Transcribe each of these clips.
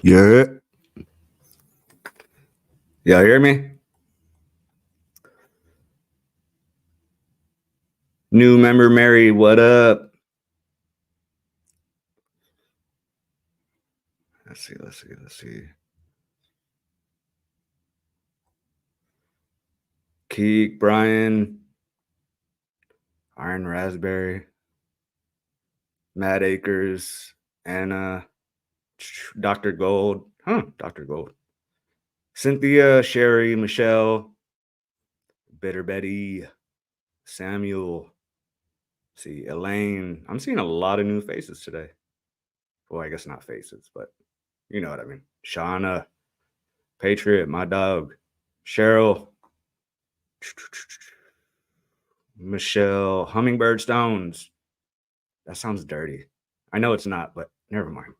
Yeah. Y'all hear me? New member Mary, what up? Let's see. Keek, Brian, Iron Raspberry, Matt Akers, Anna, Dr. Gold. Dr. Gold. Cynthia, Sherry, Michelle, Bitter Betty, Samuel. See, Elaine. I'm seeing a lot of new faces today. Well, I guess not faces, but you know what I mean. Shauna, Patriot, my dog, Cheryl, Michelle, Hummingbird Stones. That sounds dirty. I know it's not, but never mind.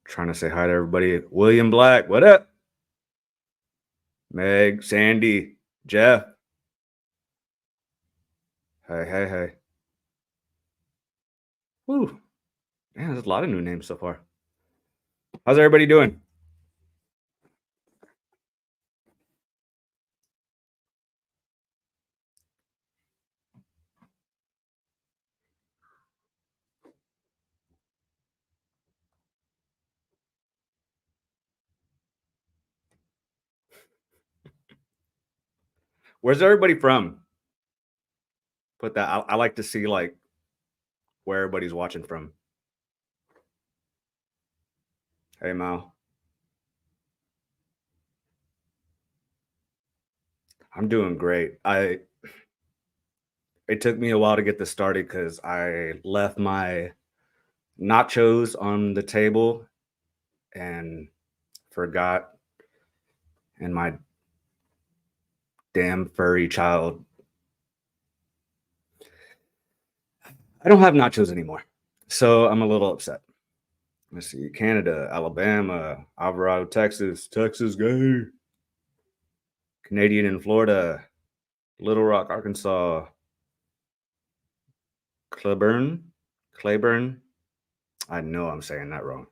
Trying to say hi to everybody. William Black, what up? Meg, Sandy, Jeff. Hey. Woo. Man, there's a lot of new names so far. How's everybody doing? Where's everybody from? Put that. I like to see like where everybody's watching from. Hey, Mal. I'm doing great. It took me a while to get this started because I left my nachos on the table and forgot, and my damn furry child. I don't have nachos anymore, so I'm a little upset. Let's see. Canada, Alabama, Alvarado, Texas gay. Canadian in Florida, Little Rock, Arkansas, Claiborne. I know I'm saying that wrong.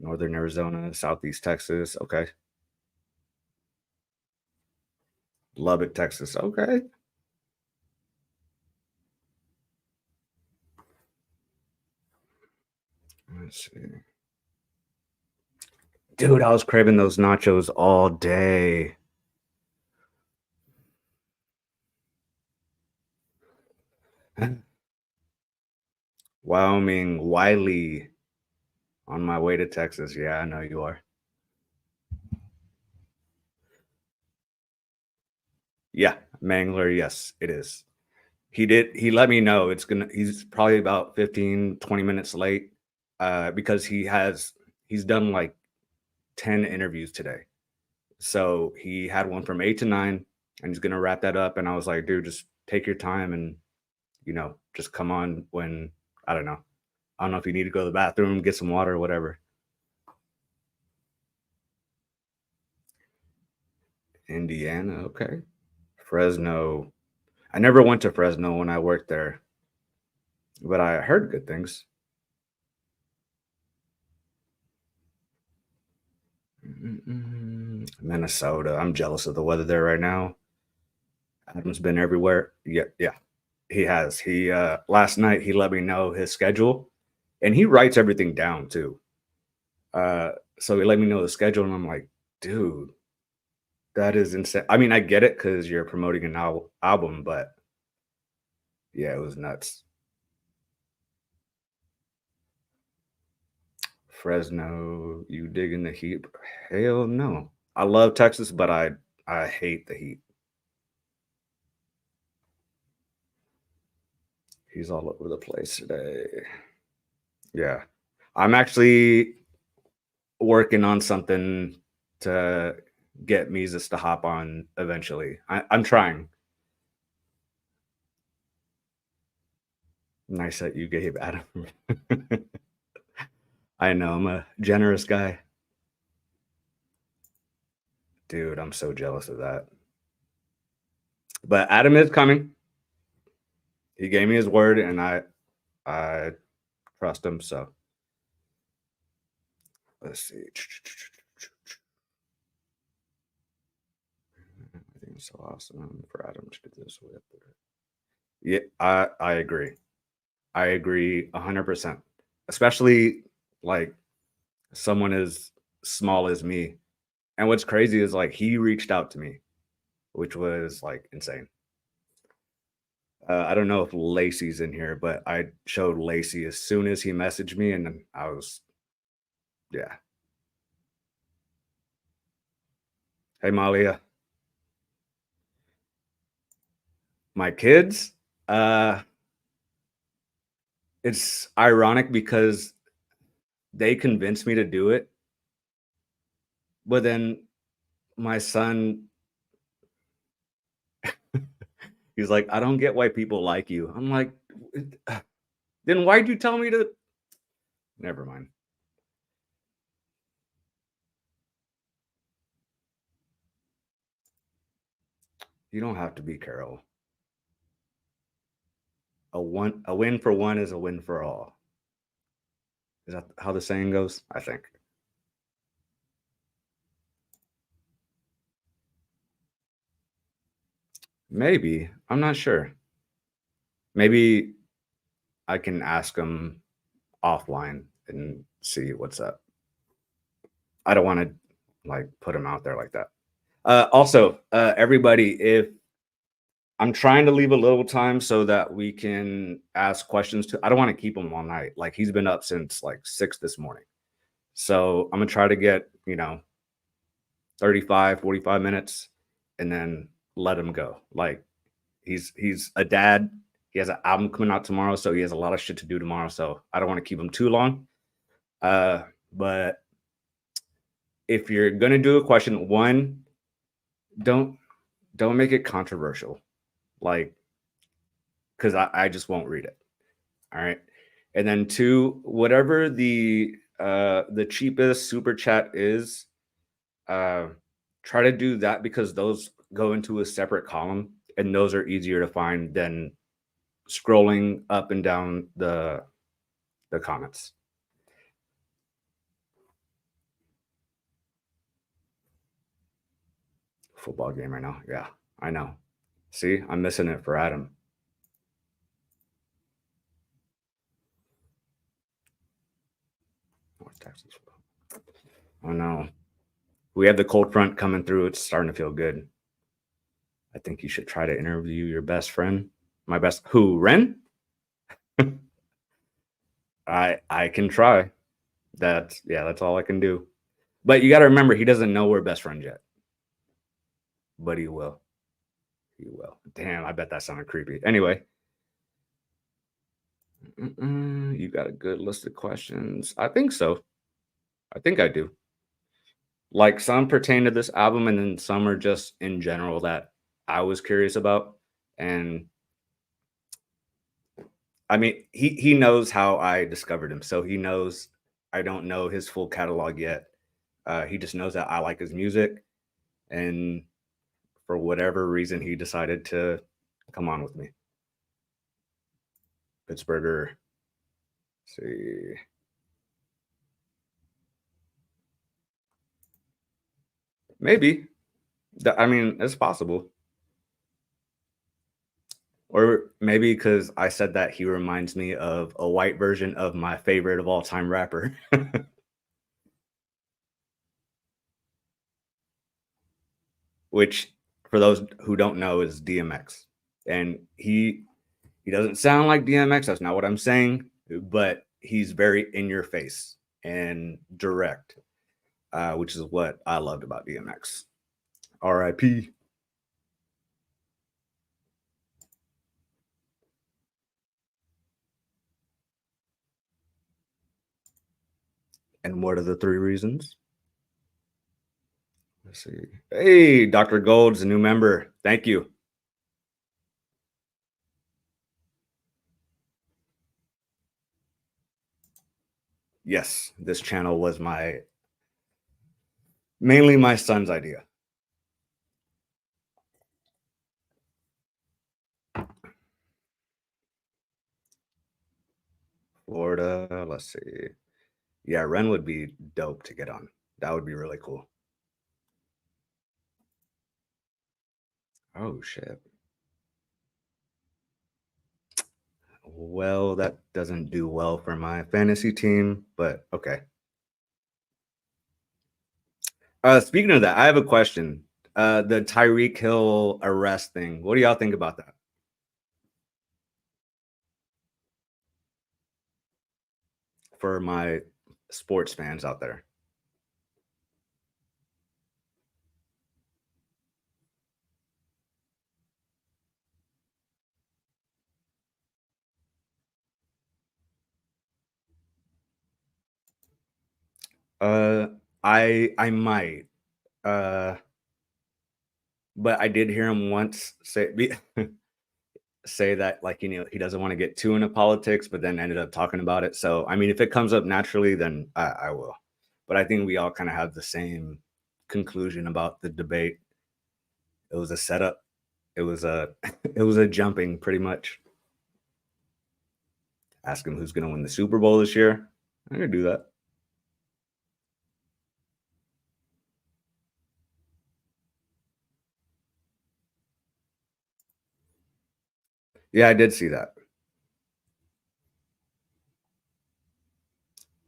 Northern Arizona, Southeast Texas. Okay. Lubbock, Texas. Okay. Let's see. Dude, I was craving those nachos all day. Wyoming, Wiley. On my way to Texas. Yeah, I know you are. Yeah, Mangler. Yes, it is. He let me know he's probably about 15, 20 minutes late because he's done like 10 interviews today. So he had one from 8 to 9 and he's going to wrap that up. And I was like, dude, just take your time and, just come on when, I don't know. I don't know if you need to go to the bathroom, get some water or whatever. Indiana. Okay. Fresno. I never went to Fresno when I worked there, but I heard good things. Minnesota. I'm jealous of the weather there right now. Adam's been everywhere. Yeah. He has. He last night he let me know his schedule and he writes everything down too. So he let me know the schedule and I'm like, dude, that is insane. I mean, I get it because you're promoting an album, but yeah, it was nuts. Fresno, you digging the heat? Hell no. I love Texas, but I hate the heat. He's all over the place today. Yeah. I'm actually working on something to get Mesus to hop on eventually. I'm trying. Nice that you gave Adam. I know, I'm a generous guy. Dude, I'm so jealous of that. But Adam is coming. He gave me his word, and I trust him. So let's see. I think it's so awesome for Adam to do this with. Yeah, I agree. I agree 100%. Especially like someone as small as me. And what's crazy is like he reached out to me, which was like insane. I don't know if Lacey's in here, but I showed Lacey as soon as he messaged me, and then I was, yeah. Hey, Malia, my kids. Uh, it's ironic because they convinced me to do it, but then my son, he's like, I don't get why people like you. I'm like, then why'd you tell me to? Never mind. You don't have to be Carol. A win for one is a win for all. Is that how the saying goes? I think. Maybe. I'm not sure. Maybe I can ask him offline and see what's up. I don't want to like put him out there like that. Also, everybody, if I'm trying to leave a little time so that we can ask questions to, I don't want to keep him all night. Like he's been up since like 6 this morning. So I'm gonna try to get, 35, 45 minutes and then let him go. Like he's a dad. He has an album coming out tomorrow, so he has a lot of shit to do tomorrow. So I don't want to keep him too long. But if you're gonna do a question, one, don't don't make it controversial. Like, because I just won't read it. All right. And then two, whatever the cheapest super chat is, uh try to do that because those go into a separate column and those are easier to find than scrolling up and down the comments. Football game right now. Yeah, I know. See, I'm missing it for Adam. North Texas. Oh no. We have the cold front coming through. It's starting to feel good. I think you should try to interview your best friend. My best who, Ren? I can try. That's all I can do. But you got to remember, he doesn't know we're best friends yet. But he will. He will. Damn, I bet that sounded creepy. Anyway, you got a good list of questions. I think so. I think I do. Like some pertain to this album, and then some are just in general that I was curious about. And I mean, he knows how I discovered him, so he knows I don't know his full catalog yet. He just knows that I like his music, and for whatever reason, he decided to come on with me. Pittsburgher. See. Maybe. I mean, it's possible. Or maybe because I said that he reminds me of a white version of my favorite of all time rapper. Which, for those who don't know, is DMX. And he doesn't sound like DMX. That's not what I'm saying, but he's very in your face and direct, which is what I loved about DMX. R.I.P. And what are the 3 reasons? Let's see. Hey, Dr. Gold's a new member. Thank you. Yes, this channel was mainly my son's idea. Florida. Let's see. Yeah, Ren would be dope to get on. That would be really cool. Oh shit. Well, that doesn't do well for my fantasy team, but okay. Speaking of that, I have a question. The Tyreek Hill arrest thing. What do y'all think about that? For my sports fans out there. Uh, I might. Uh, but I did hear him once say that, like, he doesn't want to get too into politics, but then ended up talking about it. So I mean, if it comes up naturally, then I will. But I think we all kind of have the same conclusion about the debate. It was a setup. It was a it was a jumping pretty much. Ask him who's going to win the Super Bowl this year. I'm gonna do that. Yeah, I did see that.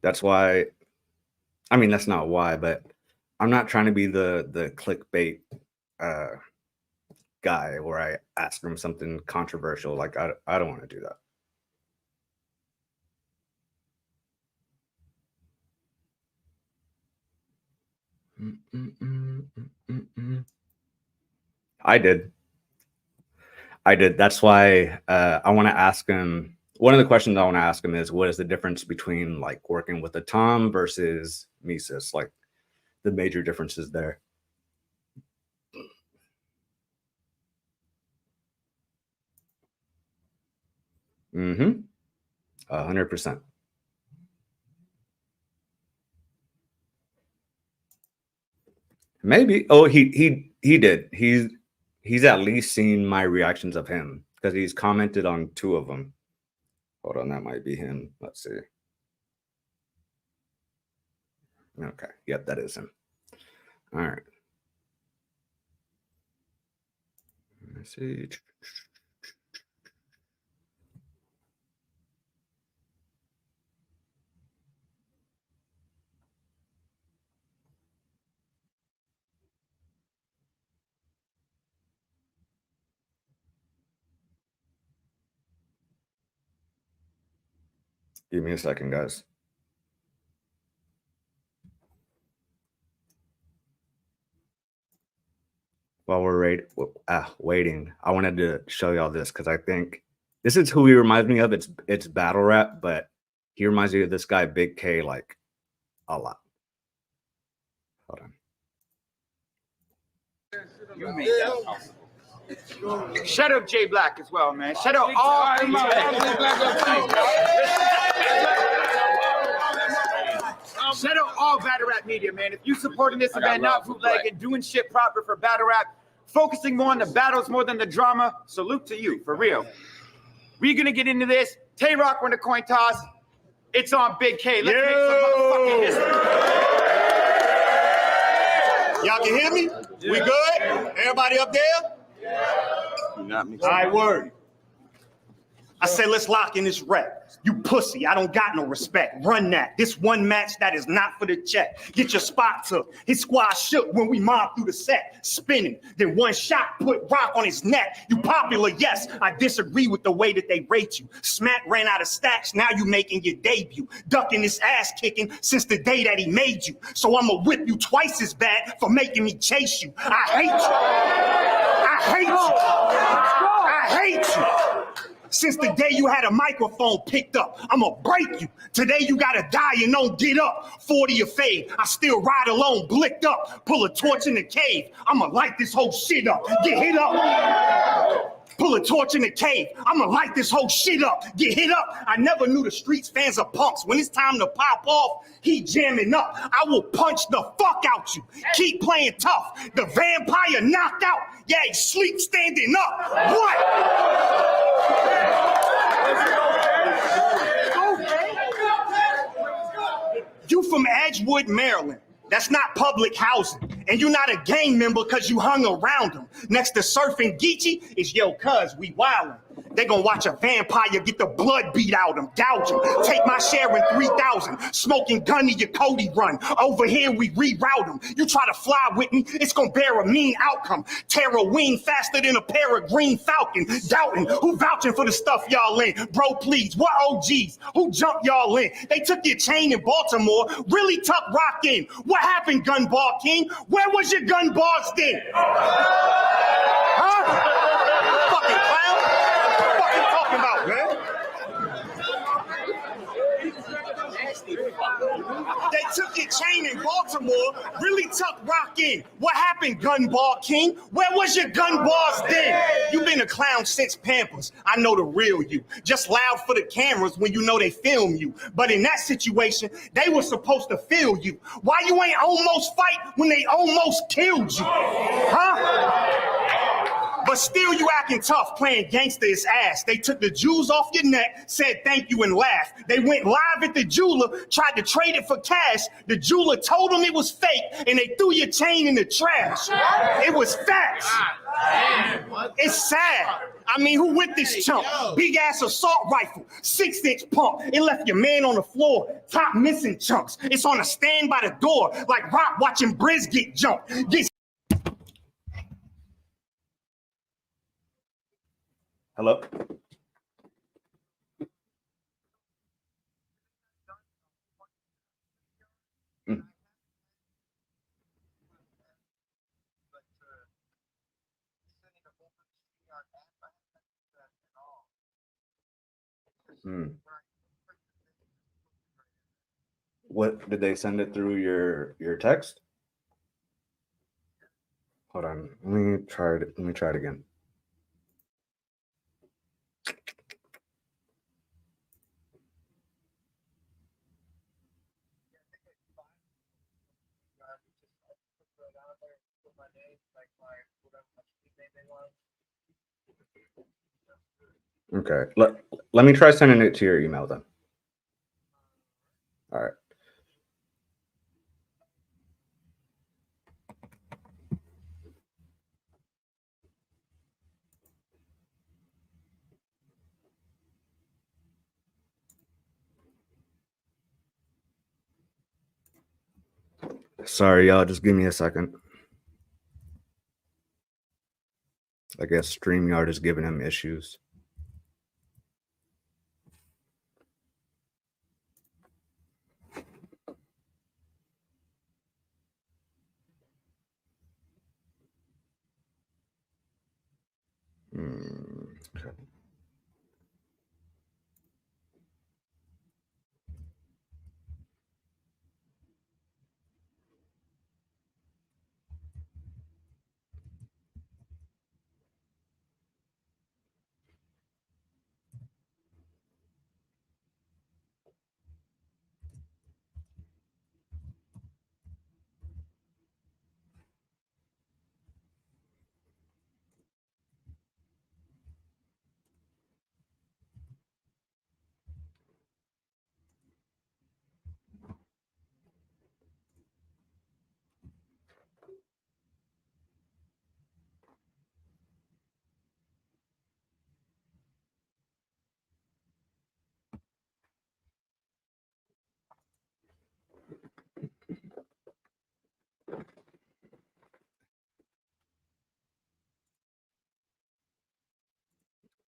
That's why. I mean, that's not why, but I'm not trying to be the clickbait uh, guy where I ask him something controversial. Like I don't want to do that. I did. I did. That's why I want to ask him. One of the questions I want to ask him is, what is the difference between like working with a Tom versus Mesus? Like the major differences there. Mm-hmm. 100%. Maybe. Oh, he did. He's at least seen my reactions of him because he's commented on 2 of them. Hold on, that might be him. Let's see. Okay. Yep, that is him. All right. Let's see. Give me a second, guys. While we're waiting, I wanted to show y'all this because I think this is who he reminds me of. It's battle rap, but he reminds me of this guy, Big K, like a lot. Hold on. You made that possible. Shut up, Jay Black, as well, man. Shut up all. Shut up all battle rap media, man. If you supporting this event, not bootlegging, doing shit proper for battle rap, focusing more on the battles more than the drama, salute to you, for real. We're gonna get into this. Tay Rock won the coin toss. It's on Big K. Let's make some motherfucking history. Y'all can hear me? We good? Everybody up there? All right, word. I said, let's lock in this rep. You pussy, I don't got no respect. Run that. This one match that is not for the check. Get your spot took. His squad shook when we mobbed through the set. Spinning. Then one shot put rock on his neck. You popular, yes. I disagree with the way that they rate you. Smack ran out of stacks. Now you making your debut. Ducking this ass kicking since the day that he made you. So I'ma whip you twice as bad for making me chase you. I hate you. I hate you. I hate you. Since the day you had a microphone picked up, I'ma break you. Today you gotta die and don't get up. 40 or fade, I still ride alone, blicked up. Pull a torch in the cave, I'ma light this whole shit up. Get hit up. Pull a torch in the cave, I'ma light this whole shit up. Get hit up. I never knew the streets fans are punks. When it's time to pop off, he jamming up. I will punch the fuck out you. Keep playing tough. The vampire knocked out. Yeah, he sleep standing up. What? from Edgewood, Maryland. That's not public housing. And you're not a gang member because you hung around them. Next to Surfing Geechee is yo cuz, we wildin'. They gonna watch a vampire get the blood beat out him, gouge him. Take my share in 3,000. Smoking gun to your Cody run. Over here we reroute him. You try to fly with me, it's gonna bear a mean outcome. Tear a wing faster than a pair of green falcon. Doubting who vouching for the stuff y'all in. Bro, please, what OGs? Who jumped y'all in? They took your chain in Baltimore, really tucked rock in. What happened, Gunball King? Where was your gun bars then? Huh? Fucking clown? What you talking about, man? They took your chain in Baltimore, really tucked rock in. What happened, Gunball King? Where was your gun bars then? You been a clown since Pampers. I know the real you. Just loud for the cameras when you know they film you. But in that situation, they were supposed to feel you. Why you ain't almost fight when they almost killed you? Huh? But still you acting tough, playing gangster is ass. They took the jewels off your neck, said thank you and laughed. They went live at the jeweler, tried to trade it for cash. The jeweler told them it was fake, and they threw your chain in the trash. It was facts. It's sad. I mean, who with this chump? Big ass assault rifle, 6-inch pump. It left your man on the floor, top missing chunks. It's on a stand by the door, like Rock watching Briz get jumped. Hello? What did they send it through your text? Hold on. Let me try it again. Okay. Let me try sending it to your email then. All right. Sorry, y'all. Just give me a second. I guess StreamYard is giving him issues. Okay.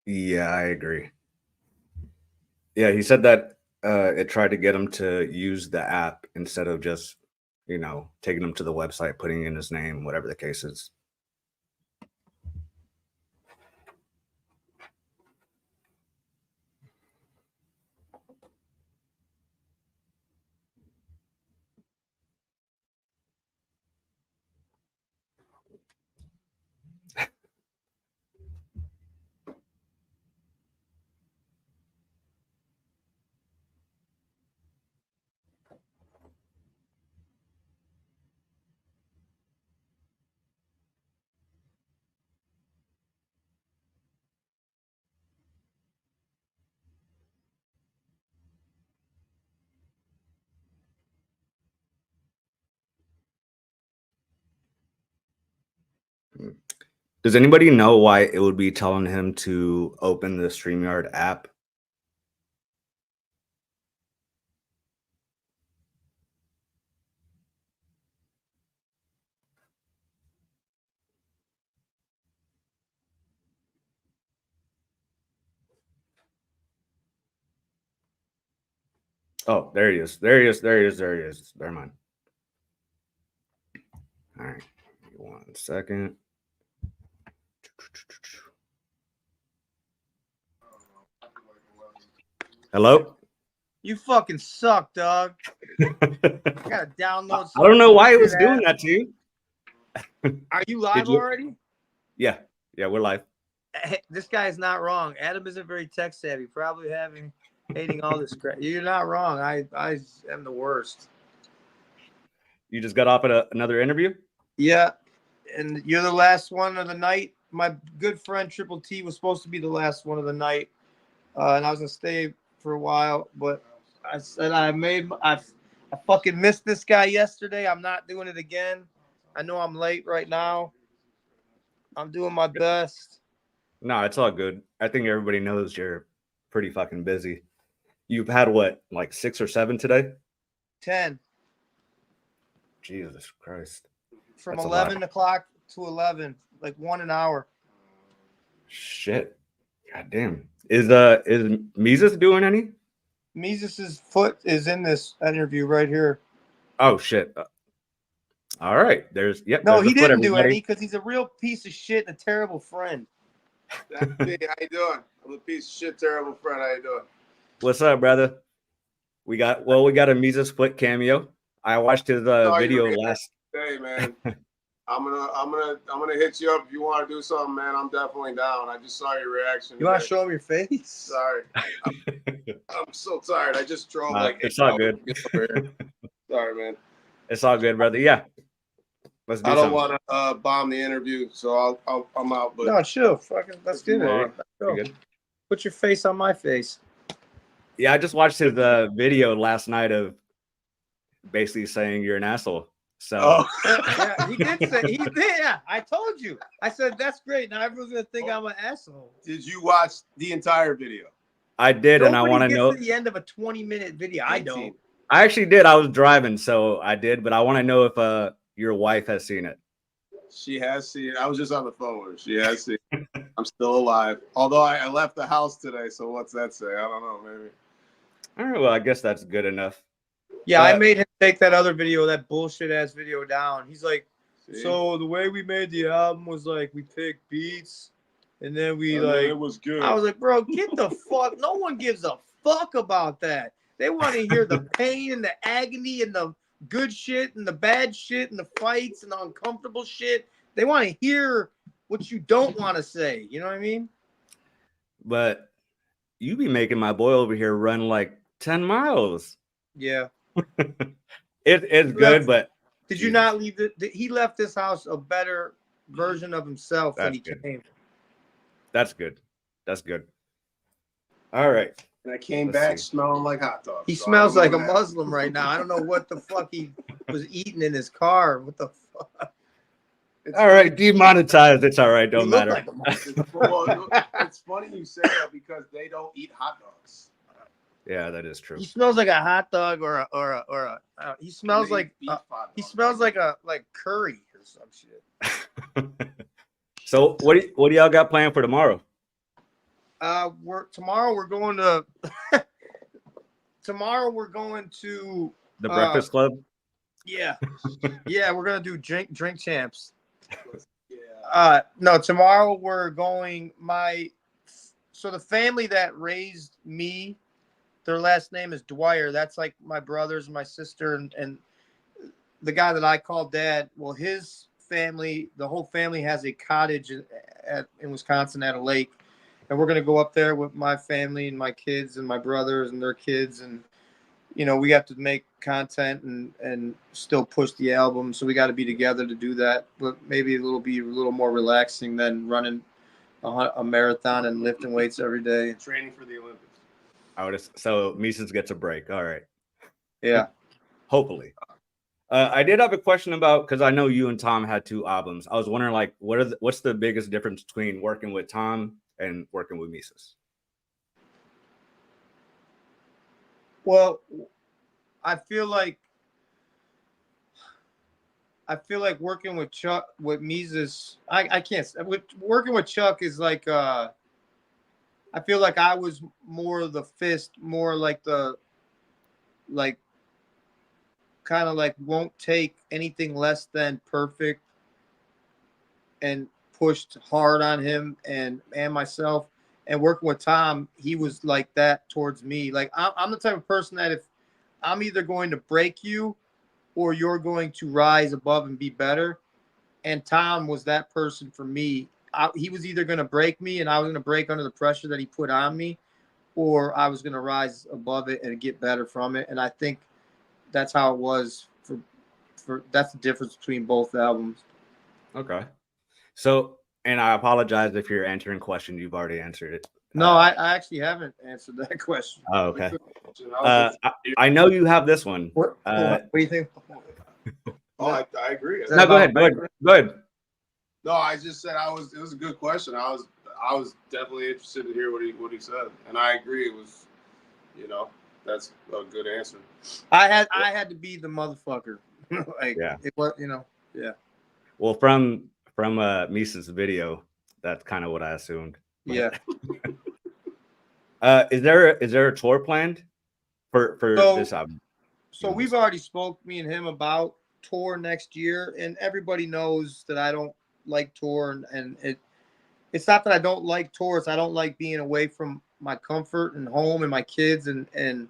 Yeah, I agree. Yeah, he said that it tried to get him to use the app instead of just, taking him to the website, putting in his name, whatever the case is. Does anybody know why it would be telling him to open the StreamYard app? Oh, there he is. There he is. There he is. There he is. Never mind. All right. 1 second. Hello? You fucking suck, dog. I gotta download. I don't know why it was doing that to you. Are you live already? Yeah. Yeah, we're live. This guy's not wrong. Adam isn't very tech savvy. Probably hating all this crap. You're not wrong. I am the worst. You just got off at another interview? Yeah, and you're the last one of the night. My good friend Triple T was supposed to be the last one of the night, and I was gonna stay for a while, but I said I fucking missed this guy yesterday. I'm not doing it again. I know I'm late right now. I'm doing my best. No, it's all good. I think everybody knows you're pretty fucking busy. You've had what, like 6 or 7 today? 10. Jesus Christ. From 11 o'clock to 11, like 1 an hour. Shit. God damn. Is Mesus doing any? Mesus's foot is in this interview right here. Oh shit. All right. There's No, there's he didn't do any because he's a real piece of shit and a terrible friend. That's me. How you doing? I'm a piece of shit, terrible friend. How you doing? What's up, brother? We got a Mesus foot cameo. I watched his video last day, man. I'm gonna hit you up if you want to do something, man. I'm definitely down. I just saw your reaction. You want to show him your face? Sorry, I'm so tired. I just drove it's all good. Sorry, man. It's all good, brother. Yeah. Let's do I don't want to bomb the interview, so I'm out. But no, chill. Fucking, let's get it. Good. Put your face on my face. Yeah, I just watched his video last night of basically saying you're an asshole. So yeah, he did say he did. Yeah, I told you. I said that's great. Now everyone's gonna think I'm an asshole. Did you watch the entire video? I did, and I want to know to the end of a 20-minute video. 18. I don't. I actually did. I was driving, so I did, but I want to know if your wife has seen it. She has seen it. I was just on the phone with her. She has seen it. I'm still alive. Although I left the house today, so what's that say? I don't know, maybe. All right, well, I guess that's good enough. Yeah, I made him take that other video, that bullshit ass video down. He's like, so the way we made the album was like we picked beats and then it was good. I was like, bro, get the fuck. No one gives a fuck about that. They want to hear the pain and the agony and the good shit and the bad shit and the fights and the uncomfortable shit. They want to hear what you don't want to say. You know what I mean? But you be making my boy over here run like 10 miles. Yeah. It's good, but did you not leave it? He left this house a better version of himself when he came. That's good. That's good. All right. And I came back smelling like hot dogs. He smells like a Muslim right now. I don't know what the fuck he was eating in his car. What the fuck? All right, demonetized. It's all right. Don't matter. Like it's funny you say that because they don't eat hot dogs. Yeah, that is true. He smells like a hot dog or he smells like curry or some shit. So what do y'all got planned for tomorrow? Tomorrow we're going to the Breakfast Club. Yeah. Yeah, we're gonna do drink champs. Yeah. No, tomorrow we're going so the family that raised me, their last name is Dwyer. That's like my brothers and my sister and the guy that I call dad. Well, his family, the whole family has a cottage in Wisconsin at a lake. And we're going to go up there with my family and my kids and my brothers and their kids. And, we have to make content and still push the album. So we got to be together to do that. But maybe it'll be a little more relaxing than running a marathon and lifting weights every day. Training for the Olympics. So Mesus gets a break. All right. Yeah. Hopefully. I did have a question about, because I know you and Tom had 2 albums. I was wondering, like, what's the biggest difference between working with Tom and working with Mesus? Well, I feel like working with Chuck, with Mesus, I can't. Working with Chuck is like, I feel like I was more of the fist, more like the, like, kind of like won't take anything less than perfect, and pushed hard on him and myself. And working with Tom, he was like that towards me. Like, I'm the type of person that if I'm either going to break you or you're going to rise above and be better. And Tom was that person for me. He was either going to break me and I was going to break under the pressure that he put on me, or I was going to rise above it and get better from it. And I think that's how it was for that's the difference between both albums. Okay. So, and I apologize if you're answering questions, you've already answered it. No, I actually haven't answered that question. Oh, okay. I know you have this one. What do you think? Oh, I agree. No, go ahead. Go ahead. No, I just said it was a good question. I was definitely interested to hear what he said, and I agree. It was, that's a good answer. I had to be the motherfucker. Like, Yeah. It was, yeah. Well, from Mesus' video, that's kind of what I assumed. Yeah. Is there a tour planned for this album? So we've already spoke, me and him, about tour next year, and everybody knows that I don't like tour, and it's not that I don't like tours. I don't like being away from my comfort and home and my kids, and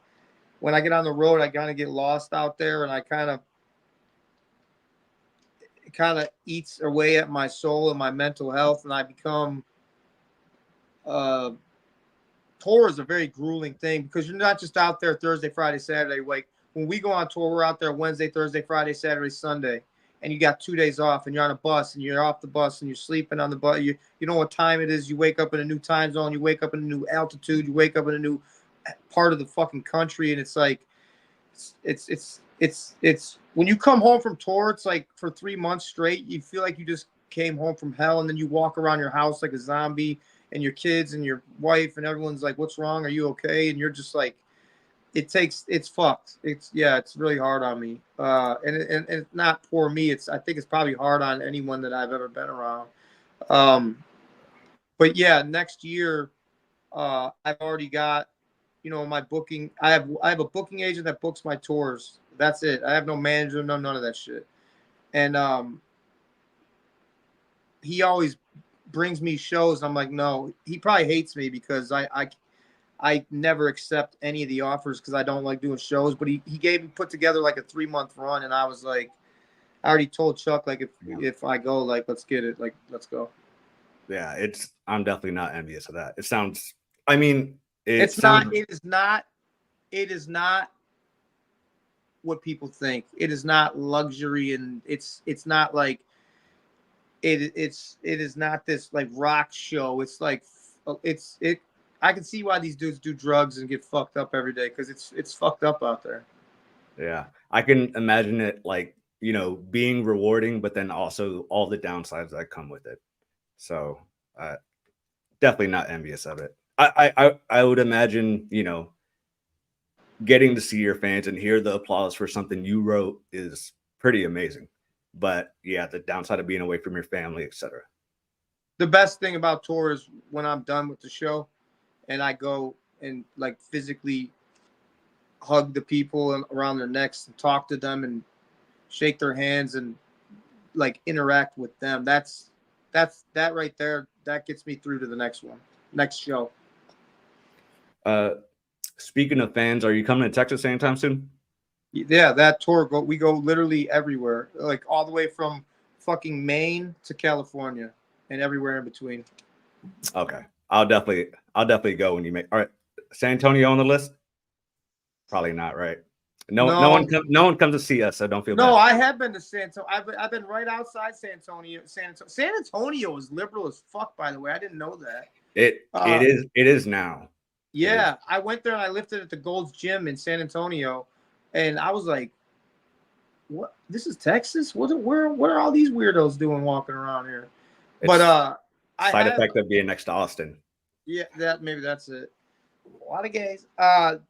when I get on the road, I kind of get lost out there, and I kind of eats away at my soul and my mental health, and I become tour is a very grueling thing because you're not just out there Thursday, Friday, Saturday. Like when we go on tour, we're out there Wednesday, Thursday, Friday, Saturday, Sunday, and you got 2 days off, and you're on a bus, and you're off the bus, and you're sleeping on the bus. You know what time it is. You wake up in a new time zone. You wake up in a new altitude. You wake up in a new part of the fucking country, and it's like it's when you come home from tour, it's like for 3 months straight, you feel like you just came home from hell, and then you walk around your house like a zombie, and your kids and your wife and everyone's like, "What's wrong? Are you okay?" And you're just like, it's fucked. It's really hard on me. And it's not poor me. I think it's probably hard on anyone that I've ever been around. But yeah, next year, I've already got, my booking. I have a booking agent that books my tours. That's it. I have no manager, none of that shit. And he always brings me shows. I'm like, no. He probably hates me because I never accept any of the offers because I don't like doing shows. But he put together like a 3-month run, and I was like, I already told Chuck, like, if I go, like, let's get it, like, let's go. Yeah, I'm definitely not envious of that. It sounds, I mean, it is not what people think. It is not luxury, and it's not like it is not this like rock show. It's like I can see why these dudes do drugs and get fucked up every day because it's fucked up out there. Yeah, I can imagine it like, being rewarding, but then also all the downsides that come with it. So definitely not envious of it. I would imagine, getting to see your fans and hear the applause for something you wrote is pretty amazing. But yeah, the downside of being away from your family, etc. The best thing about tour is when I'm done with the show and I go and like physically hug the people around their necks and talk to them and shake their hands and like interact with them. That's that right there. That gets me through to the next show. Speaking of fans, are you coming to Texas anytime soon? Yeah, that tour, we go literally everywhere, like all the way from fucking Maine to California and everywhere in between. Okay, I'll definitely go when you make. All right, San Antonio on the list? Probably not, right? No one comes to see us, so don't feel bad. No, I have been to San Antonio. I've been right outside San Antonio. San Antonio is liberal as fuck, by the way. I didn't know that. It is now. Yeah, I went there and I lifted at the Gold's Gym in San Antonio, and I was like, what? This is Texas? What are all these weirdos doing walking around here? It's But I side have, effect of being next to Austin. yeah, maybe that's it. A lot of gays. I've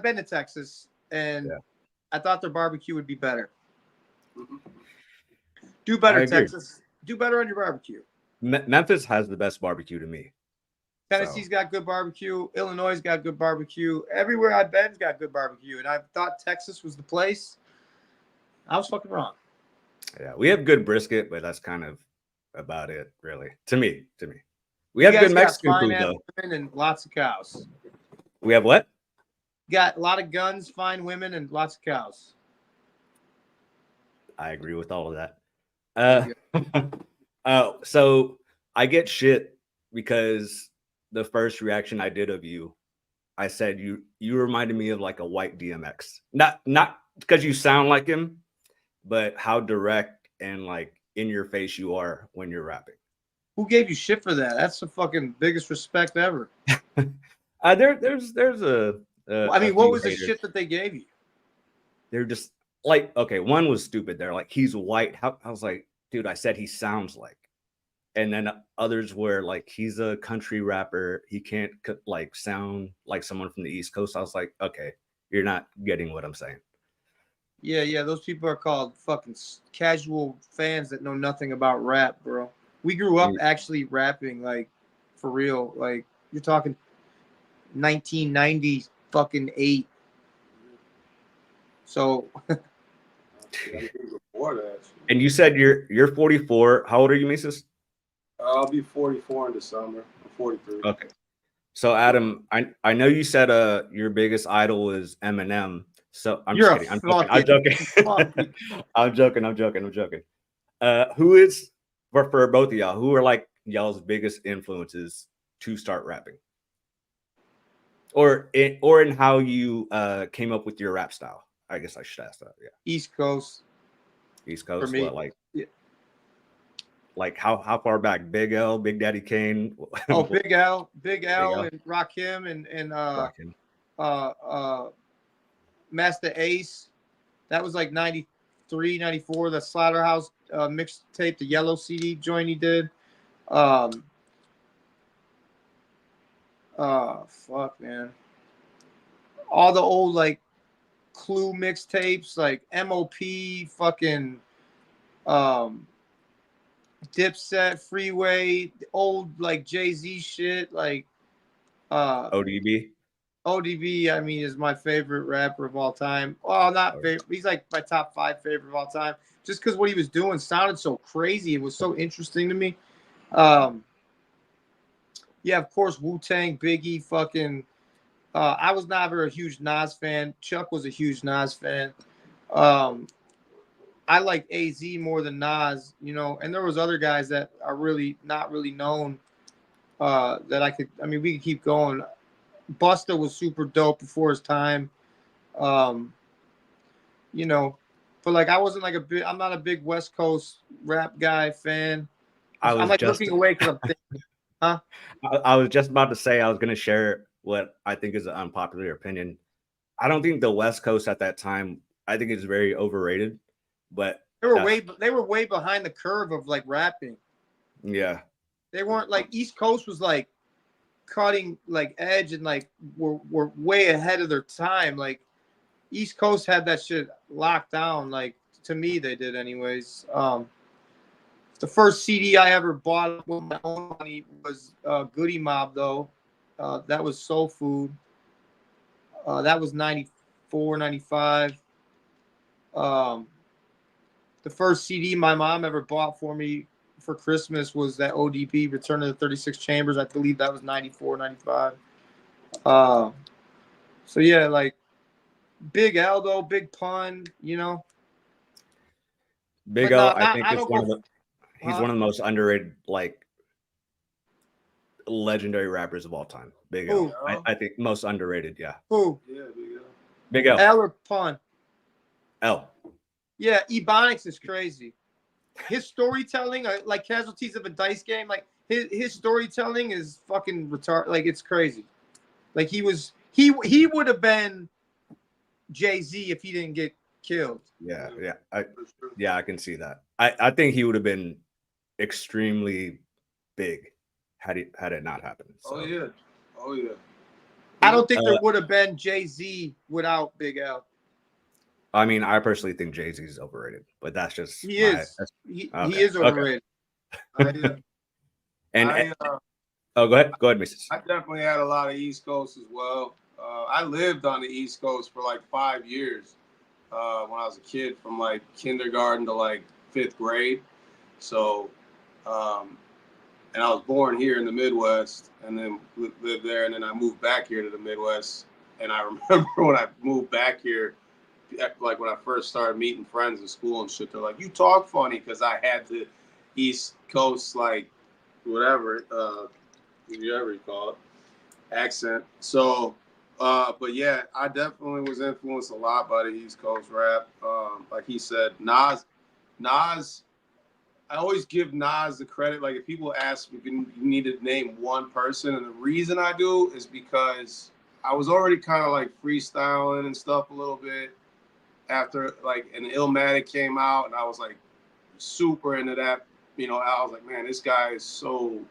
been to Texas, and Yeah. I thought their barbecue would be better. Do I better, agree. Texas. Do better on your barbecue. Memphis has the best barbecue to me. Tennessee's got good barbecue. Illinois got good barbecue. Everywhere I've been's got good barbecue, and I thought Texas was the place. I was fucking wrong. Yeah, we have good brisket, but that's kind of about it, really. To me. We You have guys good got Mexican fine food, ass though. women and lots of cows. We have what? Got a lot of guns, fine women, and lots of cows. I agree with all of that. There So I get shit because the first reaction I did of you, I said you reminded me of like a white DMX. Not because you sound like him, but how direct and like in your face you are when you're rapping. Who gave you shit for that? That's the fucking biggest respect ever. There's a I mean, a what few was the haters. shit that they gave you? They're just like, okay, one was stupid. They're like, he's white. I was like, dude, I said he sounds like. And then others were like, he's a country rapper. He can't like sound like someone from the East Coast. I was like, okay, you're not getting what I'm saying. Yeah. Those people are called fucking casual fans that know nothing about rap, bro. We grew up actually rapping, like, for real. Like, you're talking 1990 fucking 8. So Before that, And you said you're 44. How old are you, Mesus? I'll be 44 in December. I'm 43. Okay. So Adam, I know you said your biggest idol is Eminem. So I'm you're just a kidding. I'm joking. fucking I'm joking. I'm joking. Who is for both of y'all? Who are like y'all's biggest influences to start rapping, or in how you came up with your rap style? I guess I should ask that. Yeah, East Coast East for Coast. me. What like? Yeah. Like how far back? Big L, Big Daddy Kane. Oh, Big L, L. and Rakim and Rockin'. Master Ace. That was like 93, 94. The Slaughterhouse mixtape, the yellow CD joint he did. Fuck, man. All the old like Clue mixtapes, like MOP, fucking Dipset, Freeway, old like Jay-Z shit, like ODB. ODB, I mean, is my favorite rapper of all time. Well, not favorite. He's like my top 5 favorite of all time. Just because what he was doing sounded so crazy. It was so interesting to me. Yeah, of course, Wu-Tang, Biggie, fucking. I was never a huge Nas fan. Chuck was a huge Nas fan. I like AZ more than Nas, you know. And there was other guys that are really not really known that I could. I mean, we could keep going. Busta was super dope before his time. You know, but like I wasn't like I'm not a big West Coast rap guy fan. I'm like looking away because I'm thinking, huh? I was just about to say I was going to share what I think is an unpopular opinion. I don't think the West Coast at that time, I think it's very overrated, but they were way behind the curve of like rapping. Yeah. They weren't like East Coast was like cutting like edge and like were way ahead of their time. Like East Coast had that shit locked down. Like to me, they did anyways. The first CD I ever bought with my own money was Goody Mob, though. That was Soul Food. That was 94, 95. The first CD my mom ever bought for me for Christmas was that ODB, Return of the 36 Chambers. I believe that was 94, 95. So, yeah, like Big L, though, Big Pun, you know. Big O, I think it's he's one of the most underrated, like, legendary rappers of all time. Big O. I think most underrated, yeah. Who? Yeah, Big L. Big L. L or Pun? L. Yeah, Ebonics is crazy. His storytelling, like Casualties of a Dice Game, like his storytelling is fucking retarded. Like it's crazy. Like he would have been Jay-Z if he didn't get killed. Yeah, For sure. I can see that. I think he would have been extremely big had it not happened. So. Oh yeah. Oh yeah. I don't think there would have been Jay-Z without Big L. I mean, I personally think Jay-Z is overrated, but that's just He is. He is overrated. And oh, go ahead, Mrs. I definitely had a lot of East Coast as well. I lived on the East Coast for like 5 years when I was a kid, from like kindergarten to like 5th grade. So, and I was born here in the Midwest, and then lived there, and then I moved back here to the Midwest. And I remember when I moved back here, like when I first started meeting friends in school and shit, they're like, "You talk funny," because I had the East Coast, like, whatever, whatever you call it, accent. So, but yeah, I definitely was influenced a lot by the East Coast rap. Like he said, Nas, I always give Nas the credit. Like if people ask me if you need to name one person, and the reason I do is because I was already kind of like freestyling and stuff a little bit after, like, and Illmatic came out, and I was like super into that. You know, I was like, man, this guy is so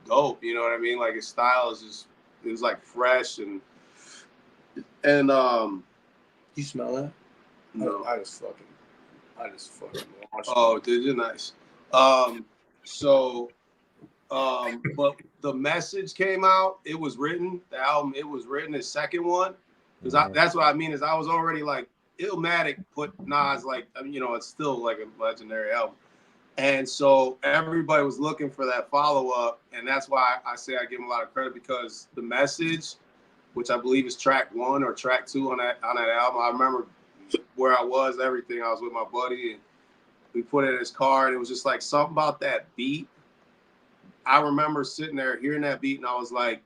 dope. You know what I mean? Like his style is just, it was like fresh and You smell that? no. I just fucking Oh, did you? Nice. But the message came out. It was written. The album, it was written. His second one, because that's what I mean, is I was already like, Illmatic put Nas, like, I mean, you know, it's still like a legendary album, and so everybody was looking for that follow up, and that's why I say I give him a lot of credit, because the message, which I believe is track 1 or track 2 on that album, I remember where I was, everything. I was with my buddy, and we put it in his car, and it was just like something about that beat. I remember sitting there hearing that beat, and I was like,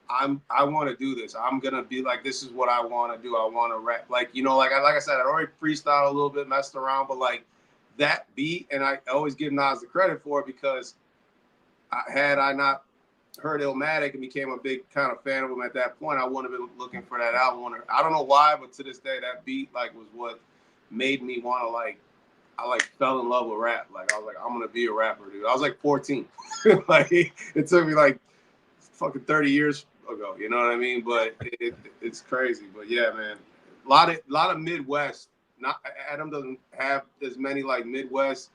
I want to do this. I'm gonna be like, this is what I want to do. I want to rap, like, you know, like I said, I already freestyled a little bit, messed around, but like that beat, and I always give Nas the credit for it, because had I not heard Illmatic and became a big kind of fan of him at that point, I wouldn't have been looking for that album. I don't know why, but to this day, that beat like was what made me want to, like, I like fell in love with rap. Like I was like, I'm gonna be a rapper, dude. I was like 14. Like it took me like fucking 30 years ago, you know what I mean? But it's crazy. But yeah, man, a lot of Midwest. Not Adam doesn't have as many like Midwest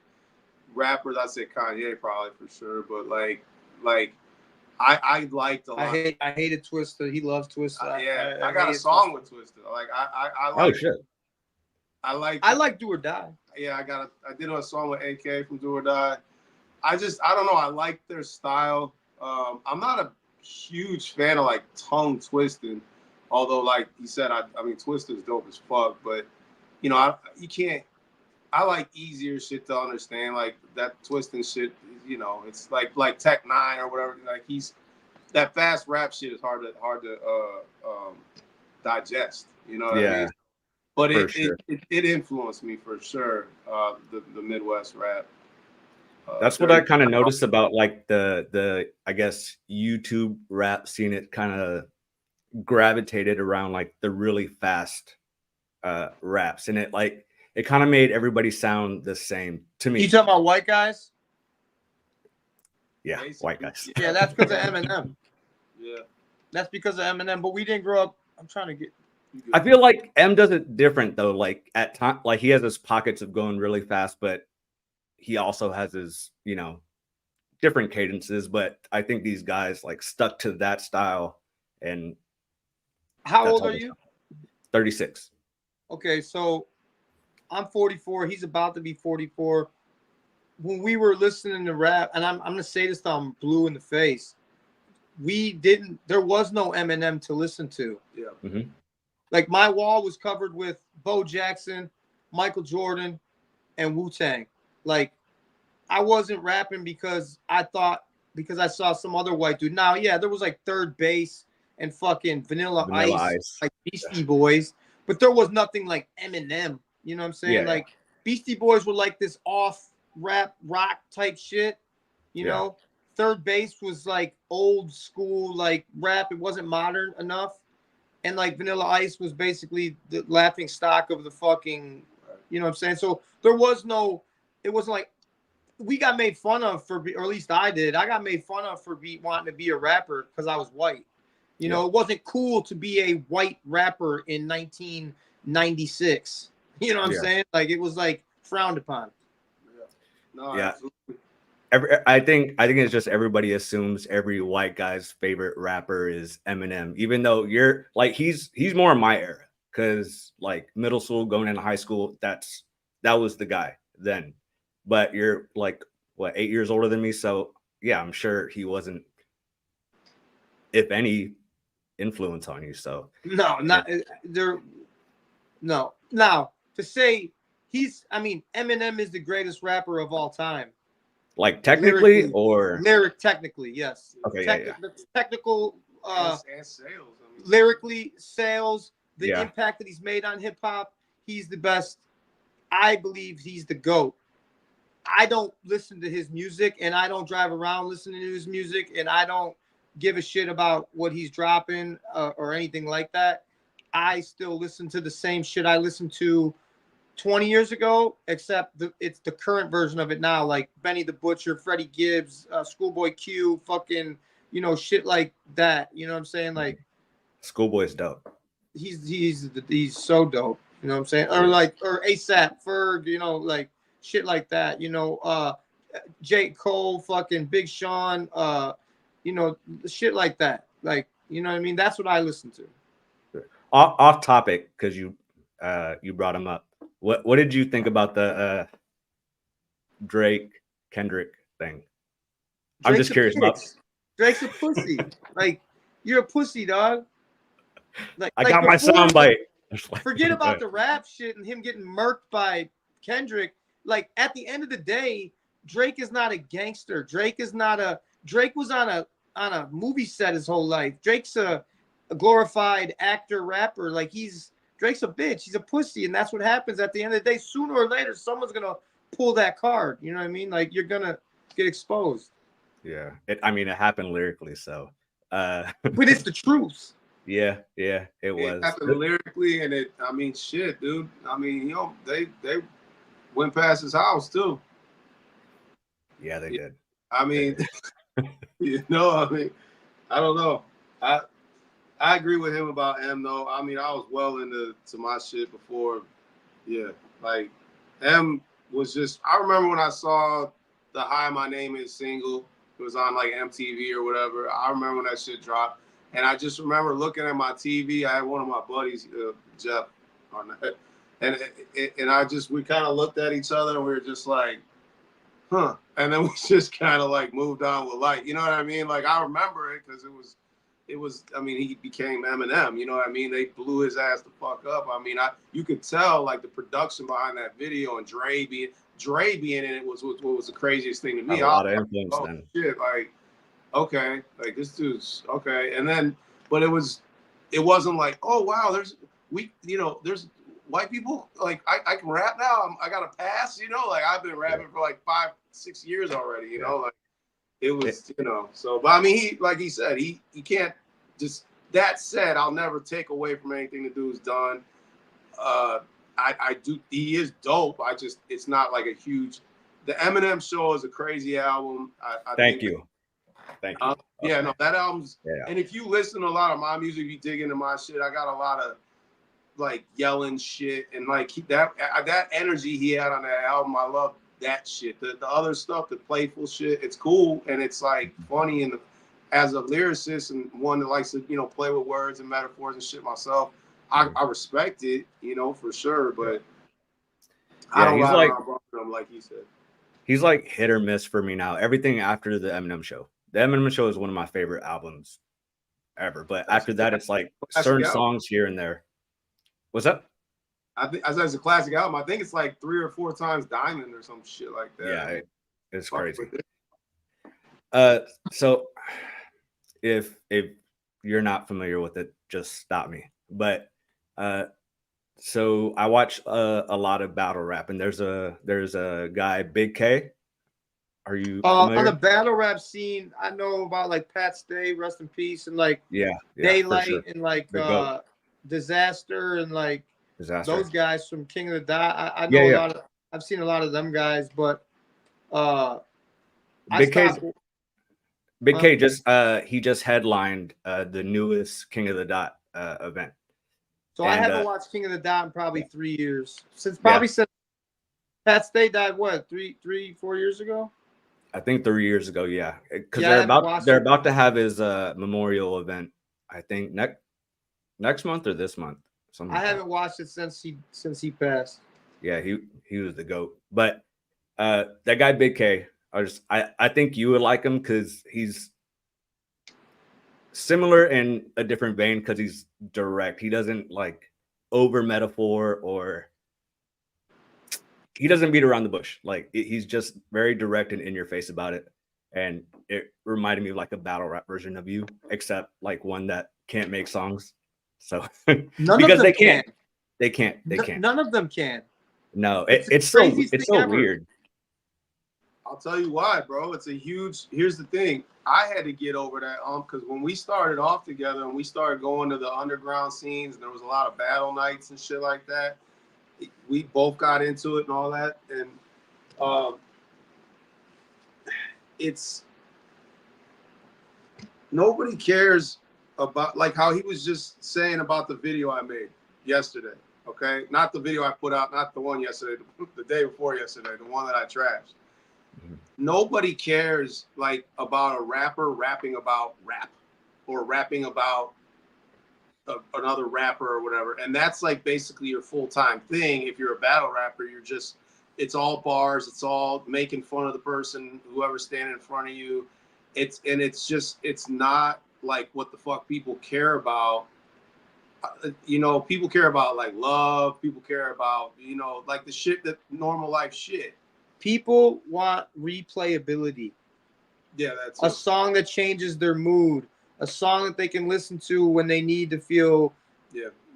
rappers. I'd say Kanye probably for sure, but like I liked a lot. I hated Twista. He loves Twista. Yeah, I got a song with Twista. Like I like. Oh shit. I like Do or Die. Yeah, I did a song with AK from Do or Die. I don't know. I like their style. I'm not a huge fan of like tongue twisting, although like he said, I mean Twista is dope as fuck. But you know, you can't. I like easier shit to understand, like that twisting shit. You know, it's like Tech 9 or whatever. Like that fast rap shit is hard to digest. You know what I mean? But it influenced me for sure. The Midwest rap. That's what I kind of noticed about like the I guess YouTube rap scene. It kind of gravitated around like the really fast raps, and it kind of made everybody sound the same to me. You talking about white guys? Yeah, basically. White guys. Yeah, that's because of Eminem. Yeah, that's because of Eminem. But we didn't grow up. I'm trying to get. I feel like M does it different though. Like at time, like he has his pockets of going really fast, but he also has his, you know, different cadences. But I think these guys like stuck to that style. And how old are you? 36. Okay, so I'm 44. He's about to be 44. When we were listening to rap, and I'm gonna say this till I'm blue in the face, there was no Eminem to listen to. Yeah. Mm-hmm. Like my wall was covered with Bo Jackson, Michael Jordan, and Wu-Tang. Like I wasn't rapping because I saw some other white dude. Now, yeah, there was like Third Base and fucking Vanilla Ice, like Beastie Boys, but there was nothing like Eminem. You know what I'm saying? Yeah. Like Beastie Boys were like this off rap rock type shit. You know, Third Base was like old school like rap. It wasn't modern enough. and like Vanilla Ice was basically the laughing stock of the fucking, you know what I'm saying? So there was no, it wasn't like we got made fun of for, or at least I did. I got made fun of for wanting to be a rapper because I was white. You know, it wasn't cool to be a white rapper in 1996. You know what I'm saying? Like it was like frowned upon. No, Yeah. absolutely. I think it's just everybody assumes every white guy's favorite rapper is Eminem, even though you're like he's more in my era, because like middle school going into high school, that was the guy then. But you're like what 8 years older than me, so yeah, I'm sure he wasn't, if any, influence on you. So No, not there. No, now to say I mean, Eminem is the greatest rapper of all time. like technically Technically, yes. Okay, Technical, And sales. I mean, lyrically, sales, the impact that he's made on hip hop, he's the best. I believe he's the GOAT. I don't listen to his music, and I don't drive around listening to his music, and I don't give a shit about what he's dropping or anything like that. I still listen to the same shit I listened to 20 years ago, except it's the current version of it now, like Benny the Butcher, Freddie Gibbs, Schoolboy Q, fucking, you know, shit like that. You know what I'm saying? Like Schoolboy's dope. He's so dope. You know what I'm saying? Or like, or ASAP Ferg, you know, like shit like that. You know, J. Cole, fucking Big Sean, you know, shit like that. Like, you know what I mean? That's what I listen to. Off topic, because you brought him up. What did you think about the Drake Kendrick thing? I'm just curious about. Drake's a pussy. Like, you're a pussy, dog. Like, I got my soundbite. Forget about the rap shit and him getting murked by Kendrick. Like, at the end of the day, Drake is not a gangster. Drake was on a movie set his whole life. Drake's a glorified actor rapper. Like, Drake's a bitch. He's a pussy, and that's what happens at the end of the day. Sooner or later, someone's gonna pull that card. You know what I mean? Like, you're gonna get exposed. Yeah, it happened lyrically, so. But it's the truth. Yeah, it was. It happened lyrically, and I mean, shit, dude. I mean, you know, they went past his house too. Yeah, they did. I mean, you know, I mean, I don't know. I agree with him about M though. I mean, I was well into my shit before. Yeah, like M was just. I remember when I saw the "Hi, My Name Is" single. It was on like MTV or whatever. I remember when that shit dropped, and I just remember looking at my TV. I had one of my buddies, Jeff, on that, and we kind of looked at each other and we were just like, huh. And then we just kind of like moved on with life. You know what I mean? Like I remember it because it was. I mean, he became Eminem. You know what I mean? They blew his ass the fuck up. I mean, you could tell like the production behind that video and Dre being in it was what was the craziest thing to me. A lot of influence then. Shit, like okay, like this dude's okay. And then, but it wasn't like, oh wow, there's white people like I can rap now. I got a pass. You know, like I've been rapping for like 5-6 years already. You know, like. It was, you know, so, but I mean, like he said, he can't just, that said, I'll never take away from anything the dude's done. He is dope. It's not like a huge, the Eminem Show is a crazy album. Thank you. Yeah, no, that album's, and if you listen to a lot of my music, you dig into my shit, I got a lot of like yelling shit and like that energy he had on that album, I love that shit. The other stuff, the playful shit, it's cool and it's like funny. And as a lyricist and one that likes to, you know, play with words and metaphors and shit myself, I respect it, you know, for sure. But I don't like you said. He's like hit or miss for me now. Everything after the Eminem Show. The Eminem Show is one of my favorite albums ever. But after that, it's like certain songs here and there. What's up? I think as a classic album, I think it's like 3 or 4 times Diamond or some shit like that. Yeah, it's crazy. So if you're not familiar with it, just stop me. But so I watch a lot of battle rap, and there's a guy, Big K. Are you familiar? On the battle rap scene? I know about like Pat Stay, rest in peace, and like Daylight, sure. And like Disaster and like Disaster. those guys from King of the Dot. I know Yeah, a yeah. lot of. I've seen a lot of them guys, but I Big K. stopped. Big K just he just headlined the newest King of the Dot event. So I And, haven't watched King of the Dot in probably 3 years. Since Yeah. since Pat Stay died. What 4 years ago? I think 3 years ago, yeah, because Yeah, I haven't watched they're it. about to have his memorial event. I think next month or this month. Something I like that. haven't watched it since he passed. Yeah, he was the GOAT. But that guy Big K, I think you would like him because he's similar in a different vein because he's direct. He doesn't like over metaphor or he doesn't beat around the bush. Like he's just very direct and in your face about it. And it reminded me of like a battle rap version of you, except like one that can't make songs. So because they can't. They can't. None of them can. No, It's the it's so craziest it's thing so ever. weird. I'll tell you why, bro. It's a huge. Here's the thing. I had to get over that because when we started off together and we started going to the underground scenes, and there was a lot of battle nights and shit like that. We both got into it and all that, and it's nobody cares about like how he was just saying about the video I made yesterday. Okay, not the video I put out, not the one yesterday, the day before yesterday, the one that I trashed. Mhm. Nobody cares like about a rapper rapping about rap or rapping about another rapper or whatever. And that's like basically your full-time thing. If you're a battle rapper, it's all bars. It's all making fun of the person, whoever's standing in front of you. It's not like what the fuck people care about. People care about like love. People care about, like the shit that normal life shit. People want replayability. Yeah, that's a song that changes their mood, a song that they can listen to when they need to feel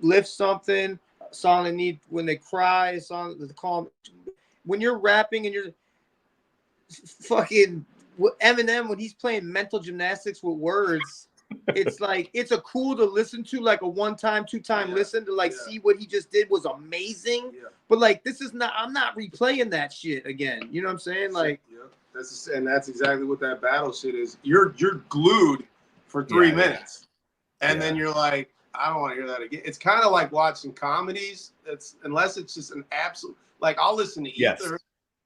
lift something, a song they need when they cry, a song that calm. When you're rapping and you're fucking Eminem, when he's playing mental gymnastics with words, it's like it's a cool to listen to, like a 1-time, 2-time listen to see what he just did was amazing. Yeah. But like this is not. I'm not replaying that shit again. You know what I'm saying? Like that's exactly what that battle shit is. You're glued for 3 minutes, and then you're like, I don't want to hear that again. It's kind of like watching comedies. Unless it's just an absolute like I'll listen to Ether.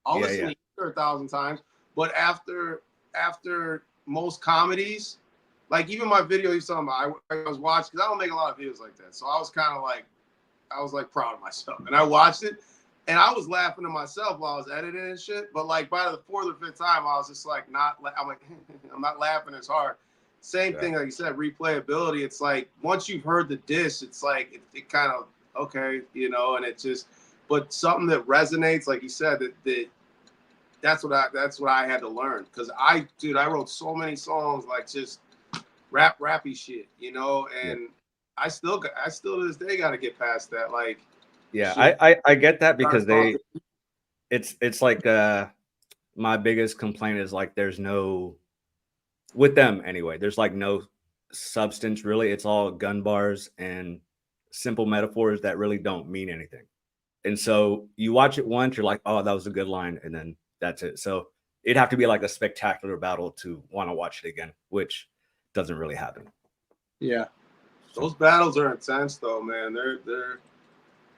I'll listen to Ether 1,000 times, but after most comedies. Like even my video you're talking about, I was watching because I don't make a lot of videos like that. So I was kind of like, proud of myself. And I watched it and I was laughing to myself while I was editing and shit. But like by the 4th or 5th time, I was just like, I'm not laughing as hard. Same thing, like you said, replayability. It's like once you've heard the diss, it's like it kind of, okay, and it just, but something that resonates, like you said, that's what I had to learn. Cause I wrote so many songs, like just rappy shit, and I still to this day got to get past that. Like, I get that because it's like my biggest complaint is like there's no with them anyway. There's like no substance really. It's all gun bars and simple metaphors that really don't mean anything. And so you watch it once, you're like, oh, that was a good line, and then that's it. So it'd have to be like a spectacular battle to want to watch it again, which doesn't really happen. Yeah. Those battles are intense though, man.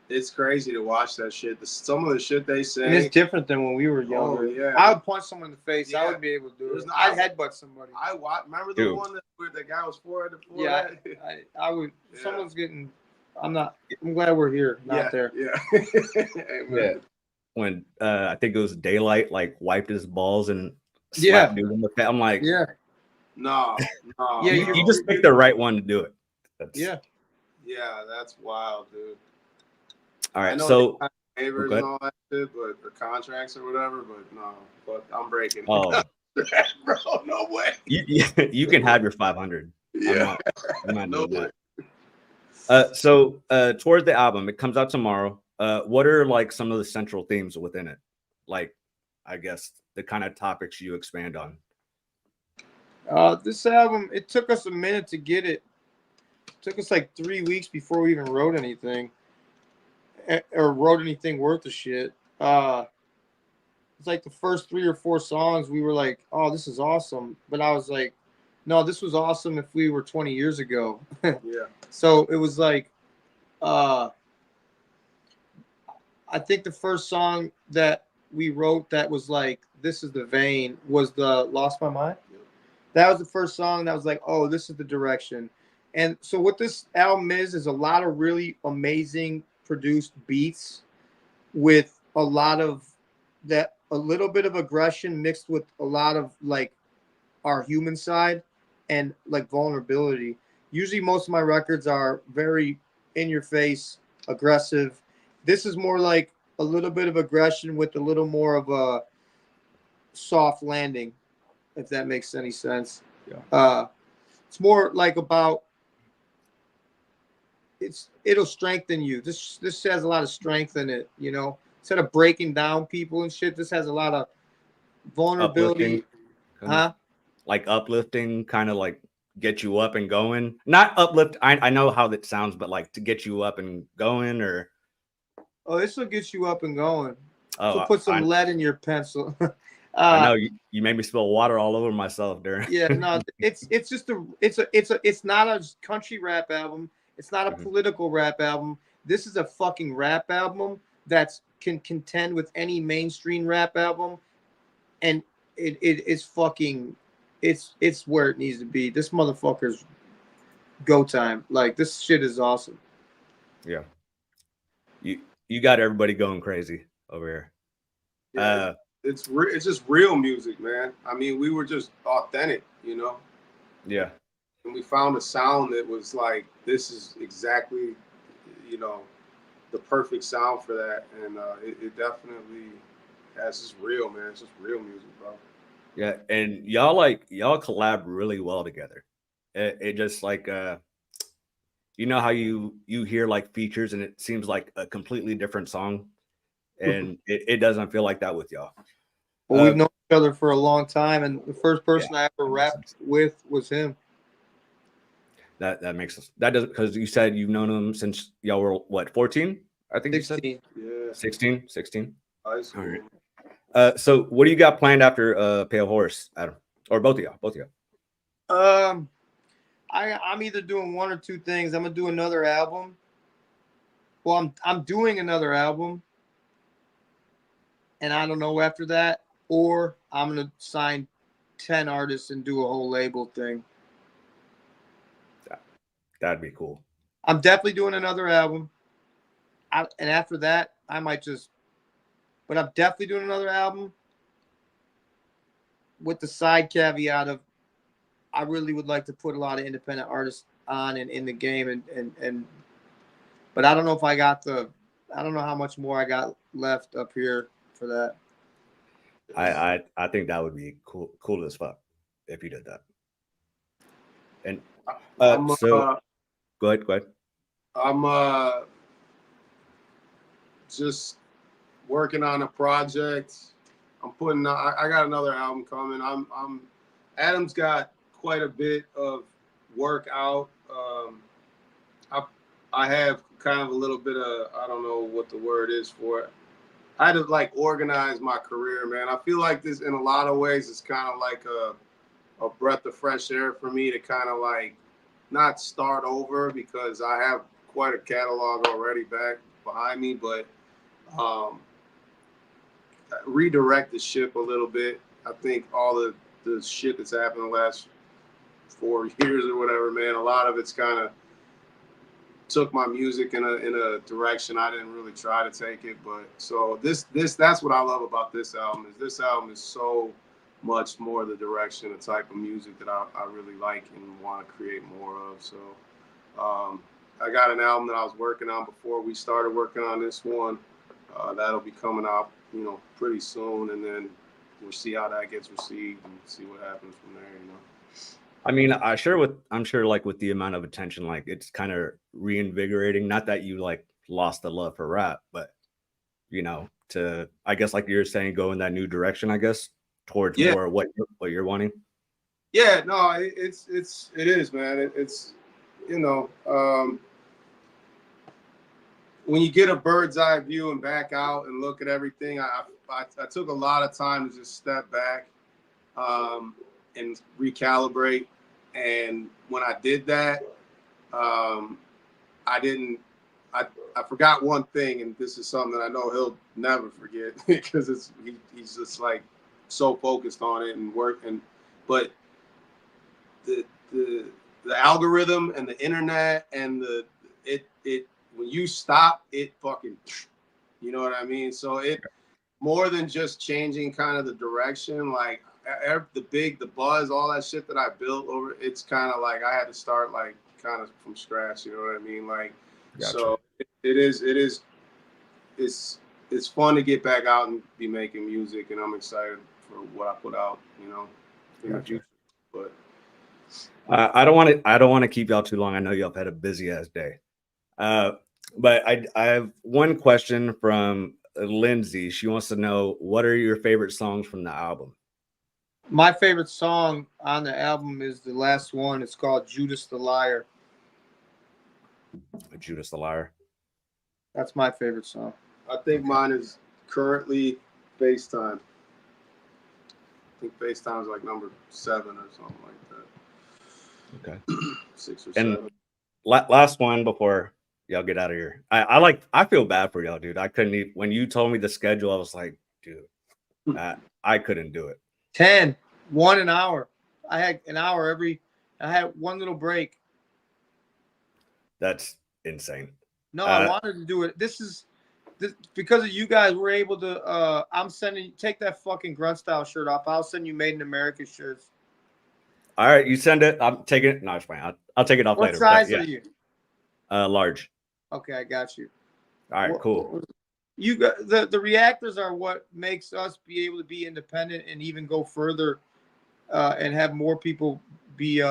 It's crazy to watch that shit. Some of the shit they say. And it's different than when we were younger. Oh, yeah. I would punch someone in the face. Yeah. I would be able to do it. I'd headbutt somebody. Remember the one where the guy was for it? Yeah, I would. Yeah. Someone's getting. I'm glad we're here, not there. Yeah. Yeah. When I think it was Daylight, like wiped his balls and slapped dude in the face. I'm like, no. Yeah, you just picked the right one to do it. Yeah, that's wild, dude. All right, so favors and all that shit, but or contracts or whatever, but no, but I'm breaking. Oh, bro, no way. You can have your 500. Yeah, I'm not doing that. So towards the album, it comes out tomorrow. What are like some of the central themes within it? Like, I guess the kind of topics you expand on. This album, it took us a minute to get it. took us like 3 weeks before we even wrote anything, or wrote anything worth of shit. It's like the first 3 or 4 songs we were like, oh, this is awesome. But I was like, no, this was awesome if we were 20 years ago. Yeah. So it was like, I think the first song that we wrote that was like, this is the vein, was the Lost My Mind. Yeah. That was the first song that was like, oh, this is the direction. And so what this album is a lot of really amazing produced beats with a lot of that, a little bit of aggression mixed with a lot of like our human side and like vulnerability. Usually most of my records are very in your face, aggressive. This is more like a little bit of aggression with a little more of a soft landing, if that makes any sense. Yeah. It's more like about it'll strengthen you. This has a lot of strength in it, you know. Instead of breaking down people and shit, this has a lot of vulnerability. Uplifting, like uplifting, kind of like get you up and going. Not uplift. I know how that sounds, but like to get you up and going, or Oh, this will get you up and going. oh, So put some lead in your pencil. I know you made me spill water all over myself during. Yeah, no, it's not a country rap album. It's not a political rap album. This is a fucking rap album that can contend with any mainstream rap album, and it is fucking, it's where it needs to be. This motherfucker's go time. Like, this shit is awesome. Yeah, you got everybody going crazy over here. Yeah, it's just real music, man. I mean, we were just authentic, you know. Yeah. And we found a sound that was like, this is exactly, you know, the perfect sound for that. And it definitely has just real, man. It's just real music, bro. Yeah, and y'all collab really well together. It just like you know how you hear like features and it seems like a completely different song, and it doesn't feel like that with y'all. Well, we've known each other for a long time, and the first person I ever rapped with was him. That makes sense. That does, because you said you've known him since y'all were what, 14? I think 16. You said. Yeah. 16. High school. All right. So what do you got planned after Pale Horse, Adam? Or both of y'all? I'm either doing one or two things. I'm gonna do another album. Well, I'm doing another album, and I don't know after that, or I'm gonna sign 10 artists and do a whole label thing. That'd be cool. I'm definitely doing another album, and after that, I might just. But I'm definitely doing another album with the side caveat of I really would like to put a lot of independent artists on and in the game, and but I don't know if I don't know how much more I got left up here for that. I think that would be cool as fuck if you did that. And so go ahead. I'm just working on a project. I got another album coming. Adam's got quite a bit of work out. I have kind of a little bit of, I don't know what the word is for it. I had to like organize my career, man. I feel like this in a lot of ways it's kind of like a breath of fresh air for me to kind of like not start over, because I have quite a catalog already back behind me, but redirect the ship a little bit. I think all the shit that's happened the last 4 years or whatever, man, a lot of it's kind of took my music in a direction I didn't really try to take it. But so that's what I love about this album is so much more the direction, the type of music that I really like and want to create more of. So I got an album that I was working on before we started working on this one. That'll be coming out, you know, pretty soon, and then we'll see how that gets received and see what happens from there, you know. I mean, I'm sure like with the amount of attention, like it's kind of reinvigorating. Not that you like lost the love for rap, but you know, to, I guess like you're saying, go in that new direction, I guess, towards more what you're wanting. Yeah, no, it is, man. It's you know, when you get a bird's eye view and back out and look at everything, I took a lot of time to just step back and recalibrate. And when I did that, I forgot one thing, and this is something that I know he'll never forget because he's just like so focused on it and working. But the algorithm and the internet and it when you stop, it fucking, you know what I mean? So it more than just changing kind of the direction, like the buzz, all that shit that I built over, it's kind of like I had to start like kind of from scratch, you know what I mean? Like, gotcha. So it's fun to get back out and be making music, and I'm excited for what I put out, you know, in the future. But I don't want to keep y'all too long. I know y'all have had a busy ass day. But I have one question from Lindsay. She wants to know, what are your favorite songs from the album? My favorite song on the album is the last one. It's called Judas the Liar. Judas the Liar. That's my favorite song. I think mine is currently FaceTime. I think FaceTime is like number 7 or something like that. Okay. 6 or and 7. Last one before y'all get out of here. I feel bad for y'all, dude. I couldn't even, when you told me the schedule, I was like, dude, I couldn't do it. 1 an hour. I had an hour I had one little break. That's insane. No, I wanted to do it. This because of you guys, we're able to take that fucking grunt style shirt off. I'll send you Made in America shirts. All right, you send it. I'm taking it. No, it's fine. I'll take it off later. What size are you? Large. Okay, I got you. All right, cool. You got the reactors are what makes us be able to be independent and even go further and have more people be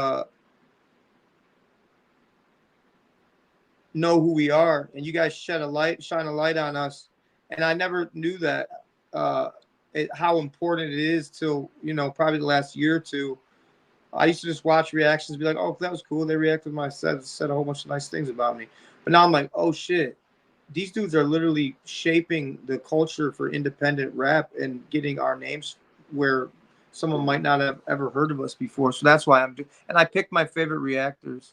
know who we are. And you guys shine a light on us. And I never knew that how important it is till, you know, probably the last year or two. I used to just watch reactions, be like, oh, that was cool. They reacted to my set, said a whole bunch of nice things about me. But now I'm like, oh shit. These dudes are literally shaping the culture for independent rap and getting our names where someone might not have ever heard of us before. So that's why and I picked my favorite reactors.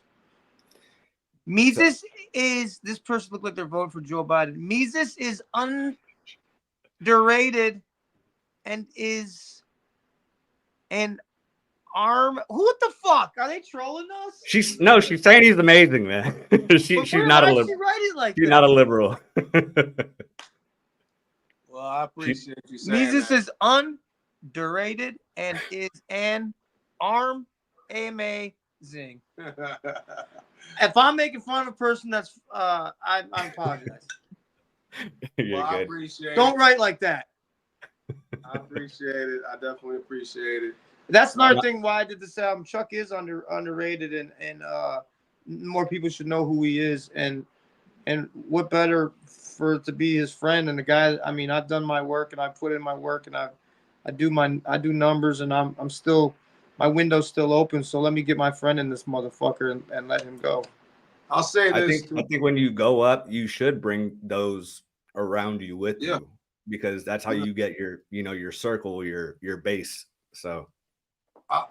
Mesus is, this person looked like they're voting for Joe Biden. Mesus is underrated and is an arm. What the fuck? Are they trolling us? She's saying he's amazing, man. she's not a liberal. She write it like she's that? not a liberal. Well, I appreciate you saying Mesus that. is underrated and is an arm amazing. If I'm making fun of a person, that's I apologize. Well, I appreciate Don't write like that. I appreciate it. I definitely appreciate it. That's another thing why I did this album. Chuck is underrated, and more people should know who he is. And what better for it to be his friend and the guy. I mean, I've done my work and I put in my work and I do numbers, and I'm still, my window's still open. So let me get my friend in this motherfucker and let him go. I'll say this. I think when you go up, you should bring those around you with you, because that's how you get your, you know, your circle, your base. So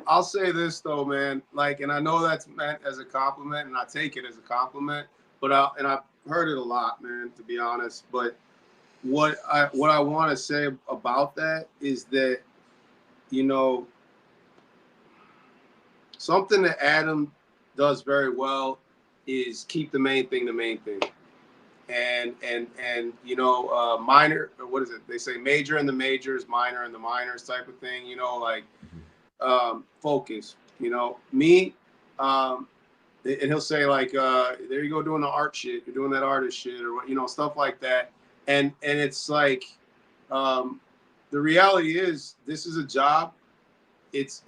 I'll say this though, man. Like, and I know that's meant as a compliment, and I take it as a compliment. But I've heard it a lot, man. To be honest, but what I want to say about that is that, you know, something that Adam does very well is keep the main thing the main thing. And you know, minor, or what is it? They say major in the majors, minor in the minors type of thing, you know, like focus, you know, me, and he'll say like, there you go doing the art shit, you're doing that artist shit, or what, you know, stuff like that. And it's like, the reality is this is a job. It's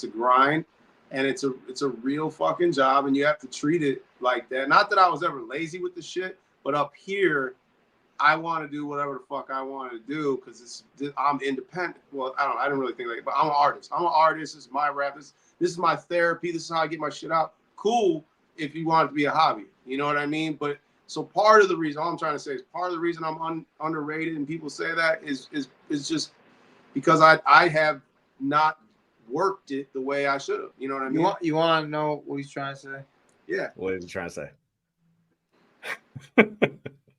a grind, and it's a real fucking job, and you have to treat it like that. Not that I was ever lazy with the shit, but up here, I want to do whatever the fuck I want to do because I'm independent. Well, I don't really think like it, but I'm an artist. I'm an artist. This is my rap. This is my therapy. This is how I get my shit out. cool if you want it to be a hobby. You know what I mean? But so part of the reason, all I'm trying to say is part of the reason I'm underrated and people say that is just because I have not worked it the way I should have. You know what I mean? You want to know what he's trying to say? Yeah. What are you trying to say?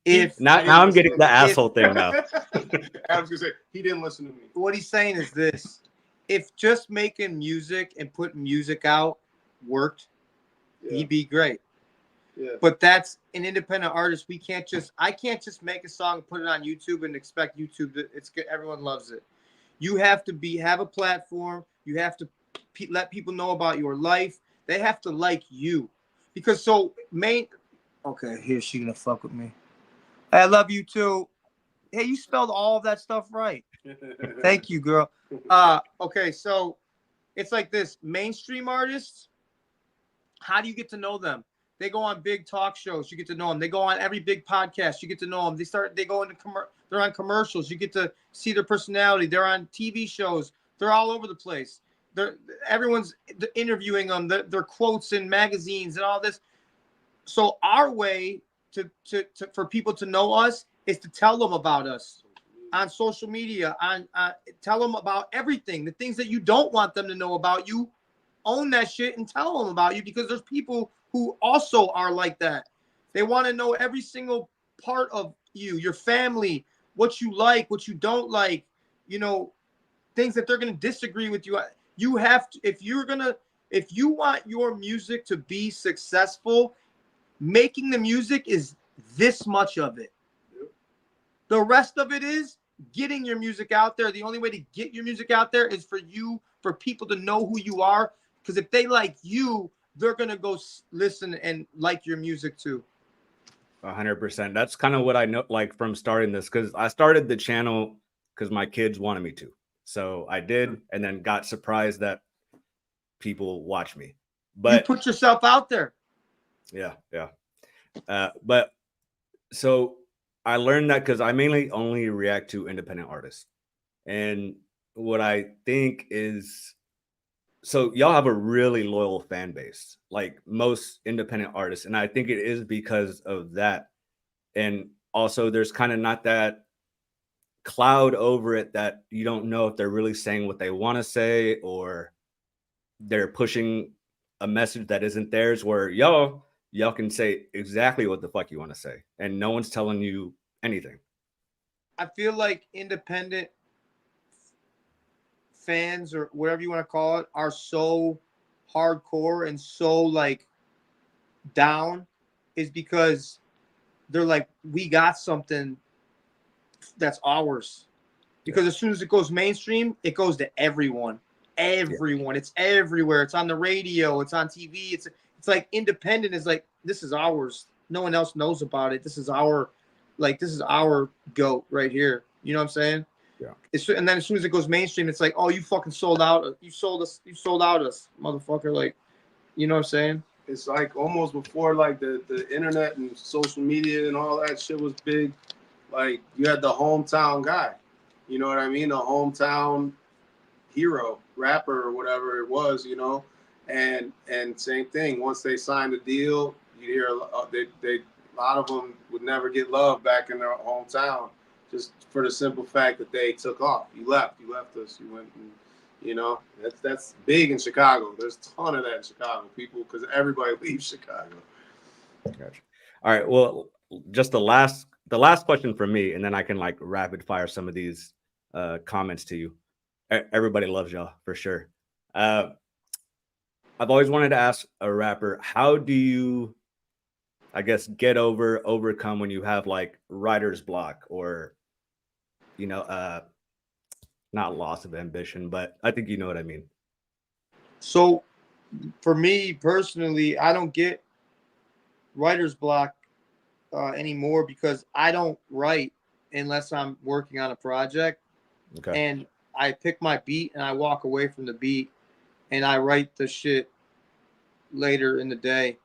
If now I'm getting the asshole thing now. I was gonna say he didn't listen to me. What he's saying is this: if just making music and putting music out worked, he'd be great. Yeah. But that's an independent artist. I can't just make a song and put it on YouTube and expect YouTube to it's good. Everyone loves it. You have to have a platform. You have to let people know about your life. They have to like you, because okay, here she gonna fuck with me. I love you too. Hey, you spelled all of that stuff right. Thank you, girl. Okay, so it's like this. Mainstream artists, how do you get to know them? They go on big talk shows. You get to know them. They go on every big podcast. You get to know them. They're on commercials. You get to see their personality. They're on TV shows. They're all over the place. Everyone's interviewing them. Their quotes in magazines and all this. So our way for people to know us is to tell them about us on social media. Tell them about everything. The things that you don't want them to know about you, own that shit and tell them about you, because there's people who also are like that. They want to know every single part of you, your family, what you like, what you don't like, things that they're going to disagree with you. You have to, if you want your music to be successful, making the music is this much of it. The rest of it is getting your music out there. The only way to get your music out there is for people to know who you are. Because if they like you, they're going to go listen and like your music too. 100%. That's kind of what I know, like, from starting this, because I started the channel because my kids wanted me to. So I did, and then got surprised that people watch me. But you put yourself out there. Yeah. But so I learned that because I mainly only react to independent artists. And what I think is, so y'all have a really loyal fan base, like most independent artists. And I think it is because of that. And also there's kind of not that cloud over it that you don't know if they're really saying what they want to say, or they're pushing a message that isn't theirs, where y'all can say exactly what the fuck you want to say and no one's telling you anything. I feel like independent fans, or whatever you want to call it, are so hardcore and so like down, is because they're like, we got something that's ours. Because as soon as it goes mainstream, it goes to everyone. It's everywhere. It's on the radio, it's on TV. It's like independent is like, this is ours. No one else knows about it. This is our goat right here. You know what I'm saying? Yeah. And then as soon as it goes mainstream, it's like, oh, you fucking sold out. You sold out us, motherfucker. Like, you know what I'm saying? It's like almost before like the internet and social media and all that shit was big. Like, you had the hometown guy. You know what I mean? The hometown hero, rapper, or whatever it was, and same thing. Once they signed a deal, you hear a lot of them would never get love back in their hometown, just for the simple fact that they took off. You left us. You went, and, that's big in Chicago. There's a ton of that in Chicago, people, because everybody leaves Chicago. Gotcha. All right. Well, just the last question from me, and then I can like rapid fire some of these comments to you. Everybody loves y'all for sure. I've always wanted to ask a rapper, how do you, I guess, overcome when you have like writer's block, or, not loss of ambition, but I think you know what I mean. So for me personally, I don't get writer's block anymore, because I don't write unless I'm working on a project. Okay. And I pick my beat and I walk away from the beat and I write the shit later in the day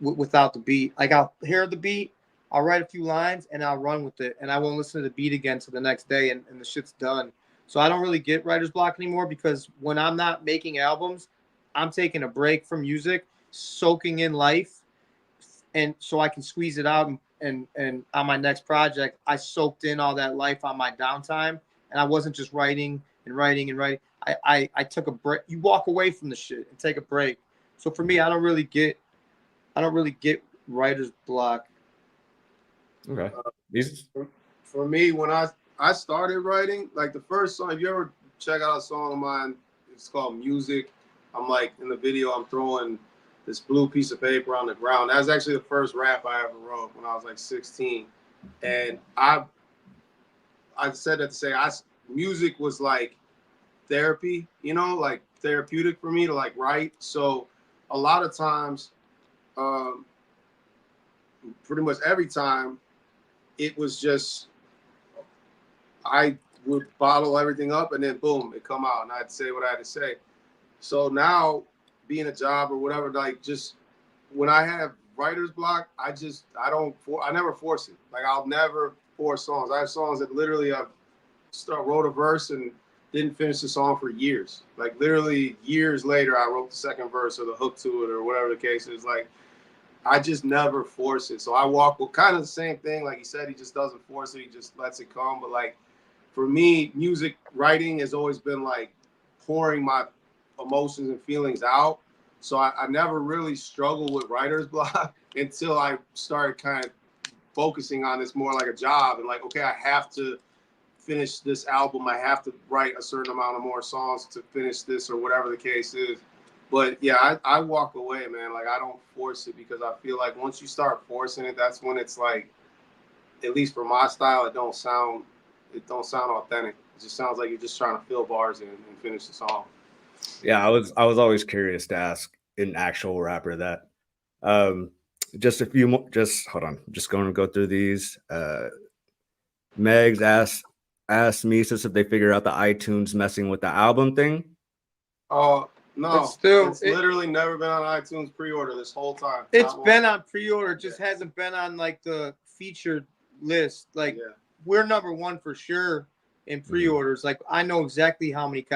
without the beat. Like, I'll hear the beat, I'll write a few lines and I'll run with it, and I won't listen to the beat again till the next day, and the shit's done. So I don't really get writer's block anymore, because when I'm not making albums, I'm taking a break from music soaking in life, and so I can squeeze it out. And on my next project, I soaked in all that life on my downtime, and I wasn't just writing and writing and writing. I took a break. You walk away from the shit and take a break. So for me, I don't really get writer's block. Okay. For me, when I started writing, like the first song, if you ever check out a song of mine, it's called Music. I'm like in the video, I'm throwing this blue piece of paper on the ground. That was actually the first rap I ever wrote when I was like 16. And I said that to say music was like therapy, you know, like therapeutic for me to like write. So a lot of times, pretty much every time, it was just I would bottle everything up and then boom, it come out and I'd say what I had to say. So now being a job or whatever, like just when I have writer's block, I never force it. Like I'll never force songs. I have songs that literally wrote a verse and didn't finish the song for years. Like literally years later, I wrote the second verse or the hook to it or whatever the case is. Like I just never force it. So I walk with kind of the same thing. Like he said, he just doesn't force it. He just lets it come. But like for me, music writing has always been like pouring my emotions and feelings out. So I never really struggled with writer's block until I started kind of focusing on this more like a job and like, okay, I have to finish this album. I have to write a certain amount of more songs to finish this or whatever the case is. But yeah, I walk away, man. Like I don't force it because I feel like once you start forcing it, that's when it's like, at least for my style, it don't sound authentic. It just sounds like you're just trying to fill bars in and finish the song. Yeah, I was always curious to ask an actual rapper that. Just a few more. Just hold on. I'm just going to go through these. Megs asked Mesus if they figure out the iTunes messing with the album thing. Oh no, it's literally never been on iTunes pre-order this whole time. It's been on pre-order, just hasn't been on like the featured list. Like we're number one for sure in pre-orders. Like I know exactly how many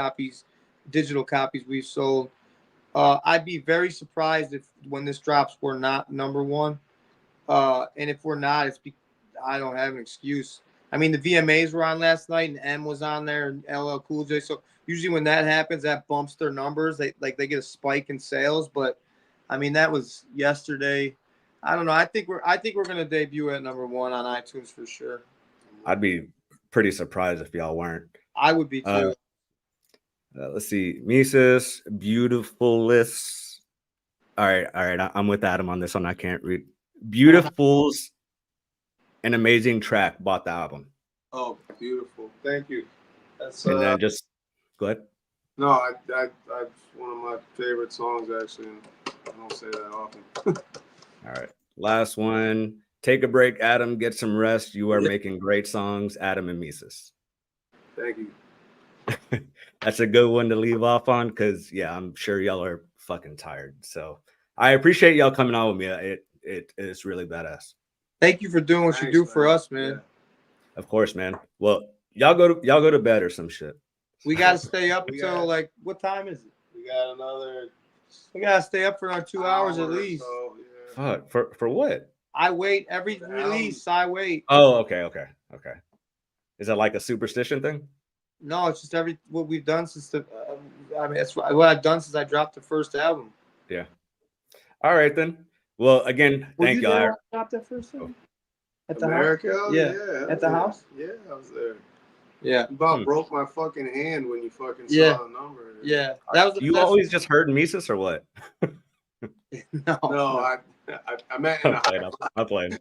digital copies we've sold. I'd be very surprised if when this drops we're not number one. And if we're not, I don't have an excuse. I mean, the VMAs were on last night, and M was on there, and LL Cool J. So usually when that happens, that bumps their numbers. They get a spike in sales. But I mean, that was yesterday. I don't know. I think we're gonna debut at number one on iTunes for sure. I'd be pretty surprised if y'all weren't. I would be too. Let's see, Mesus, Beautiful Lists. All right. I'm with Adam on this one. I can't read. Beautiful's an amazing track. Bought the album. Oh, beautiful! Thank you. That's and then just go ahead. No, I one of my favorite songs actually. And I don't say that often. All right, last one. Take a break, Adam. Get some rest. You are making great songs, Adam and Mesus. Thank you. That's a good one to leave off on because I'm sure y'all are fucking tired. So I appreciate y'all coming on with me. It is really badass. Thank you for doing what you do for us, man. Yeah. Of course, man. Well, y'all go to bed or some shit. We gotta stay up until like what time is it? We gotta stay up for another 2 hours at least. So, Fuck, for what? I wait every release. I wait. Oh, okay. Is that like a superstition thing? No, it's just what we've done since that's what I've done since I dropped the first album. Yeah. All right then. Well, again, thank y'all. I dropped that first album at the America? house. Yeah. At the house. Yeah, I was there. Yeah. You about broke my fucking hand when you fucking saw the number. Yeah. That was you always just heard Mesus or what? No, I meant in I'm playing.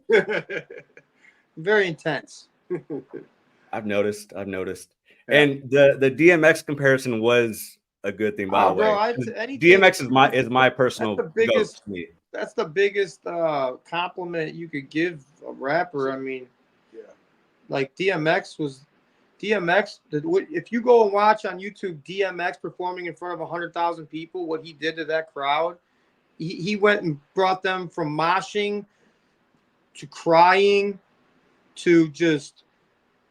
Very intense. I've noticed. And the DMX comparison was a good thing, by the way. DMX is my personal biggest. That's the biggest compliment you could give a rapper. I mean, like DMX. If you go and watch on YouTube DMX performing in front of 100,000 people, what he did to that crowd, he went and brought them from moshing to crying to just.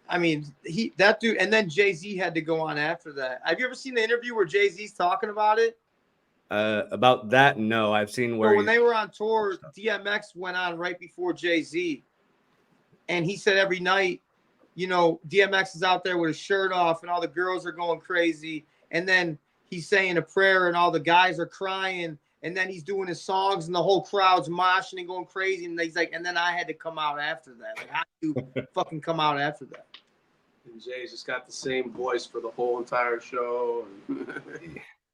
I mean, that dude, and then Jay-Z had to go on after that. Have you ever seen the interview where Jay-Z's talking about it? About that, no. I've seen where So when they were on tour, DMX went on right before Jay-Z, and he said every night, you know, DMX is out there with his shirt off, and all the girls are going crazy, and then he's saying a prayer, and all the guys are crying, and then he's doing his songs, and the whole crowd's moshing and going crazy, and he's like, and then I had to come out after that. Like, how do you fucking come out after that? And Jay's just got the same voice for the whole entire show.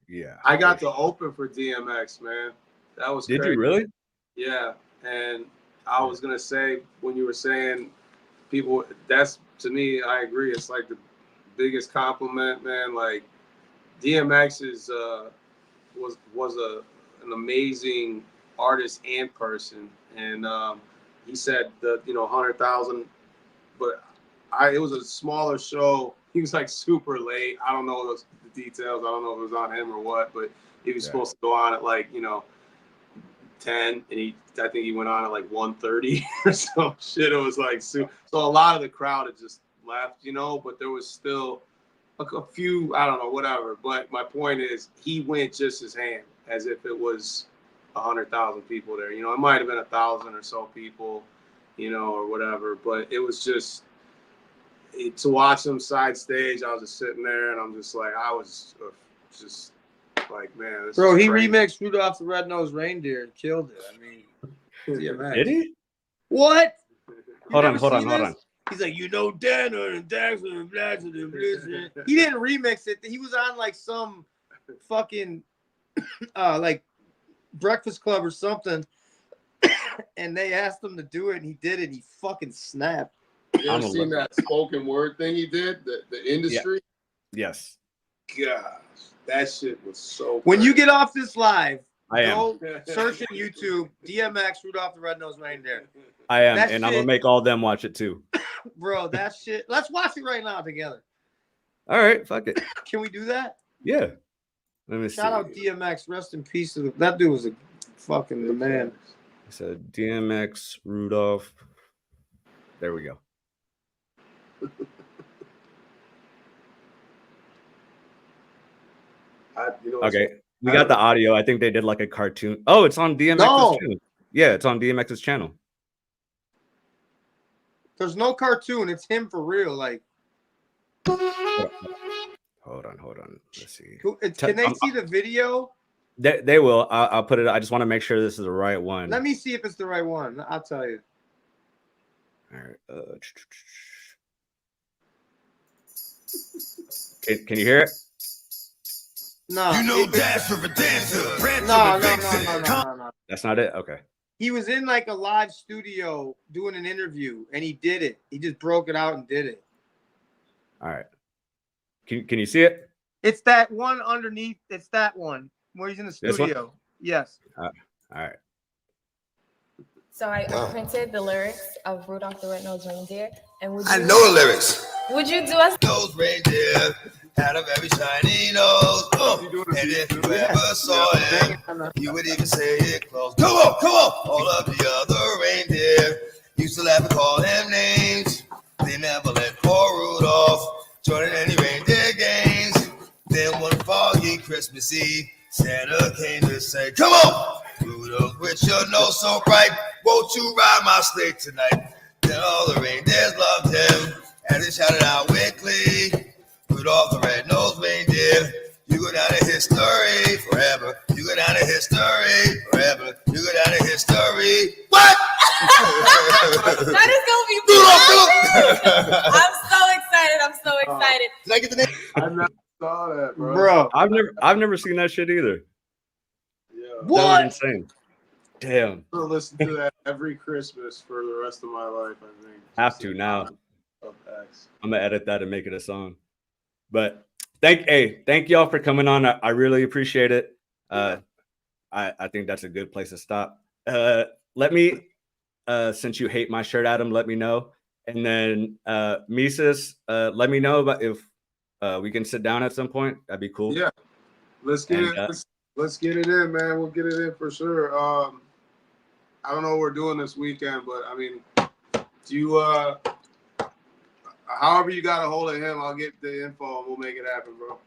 yeah, I got to open for DMX, man. That was Did crazy. you really? Yeah, and I was gonna say when you were saying people, that's to me, I agree. It's like the biggest compliment, man. Like DMX is was an amazing artist and person, and he said that 100,000, but it was a smaller show. He was like super late. I don't know the details. I don't know if it was on him or what, but he was supposed to go on at like 10, and I think he went on at like 1:30 or some shit. It was like so a lot of the crowd had just left, but there was still a few, I don't know, whatever. But my point is, he went just as ham as if it was 100,000 people there. It might have been 1,000 or so people, or whatever. But it was just to watch him side stage. I was just sitting there, and I'm just like, I was just like, man, this Bro, is he crazy. remixed Rudolph the Red-Nosed Reindeer and killed it. I mean, DMX. Did he? What? Hold on. He's like, Danner and Daxter and Blackson and Blizzard. He didn't remix it. He was on like some fucking like Breakfast Club or something, and they asked him to do it, and he did it. And he fucking snapped. You ever seen that spoken word thing he did? The industry? Yeah. Yes. Gosh, that shit was so When crazy. you get off this live, go search in YouTube, DMX, Rudolph the Red-Nosed Reindeer. I am, That and I'm shit- gonna make all them watch it too. Bro, that shit. Let's watch it right now together. All right, fuck it. Can we do that? Yeah. Let me Shout out see. DMX. Rest in peace. That dude was a fucking the man. I said DMX, Rudolph. There we go. Okay, we got the audio. I think they did like a cartoon. Oh, it's on DMX's channel. Yeah, it's on DMX's channel. There's no cartoon. It's him for real. Like, hold on. Let's see. can they see the video? They will. I'll put it. I just want to make sure this is the right one. Let me see if it's the right one. I'll tell you. All right. Can you hear it? No. Dance for a dancer. No. That's not it. Okay. He was in like a live studio doing an interview, and he did it. He just broke it out and did it. All right. Can you see it? It's that one underneath. It's that one where he's in the studio. Yes. All right. So I printed the lyrics of Rudolph the Red-Nosed Reindeer, and I know the lyrics. Would you do us? Nose reindeer had a very shiny nose. And if you ever saw him, you would even say it close. Come on. All of the other reindeer used to laugh and call him names. They never let poor Rudolph join in any reindeer games. Then one foggy Christmas Eve, Santa came to say, come on, Rudolph, with your nose so bright, won't you ride my sleigh tonight? Then all the reindeers loved him, and they shouted out with glee, Rudolph the red-nosed reindeer, you go down in history forever. You go down in history forever. You go down in history. What? That is gonna be fun. I'm so excited. Did I get the name? I never saw that, Bro. I've never seen that shit either. Yeah. What? That was insane. Damn. I'll listen to that every Christmas for the rest of my life, I think. Have to now. Of X. I'm gonna edit that and make it a song. But thank y'all for coming on. I really appreciate it. I think that's a good place to stop. Let me since you hate my shirt, Adam, let me know. And then Mesus, let me know about if we can sit down at some point. That'd be cool. Yeah. Let's get And, it. Let's get it in, man. We'll get it in for sure. I don't know what we're doing this weekend, but I mean, do you however you got a hold of him, I'll get the info and we'll make it happen, bro.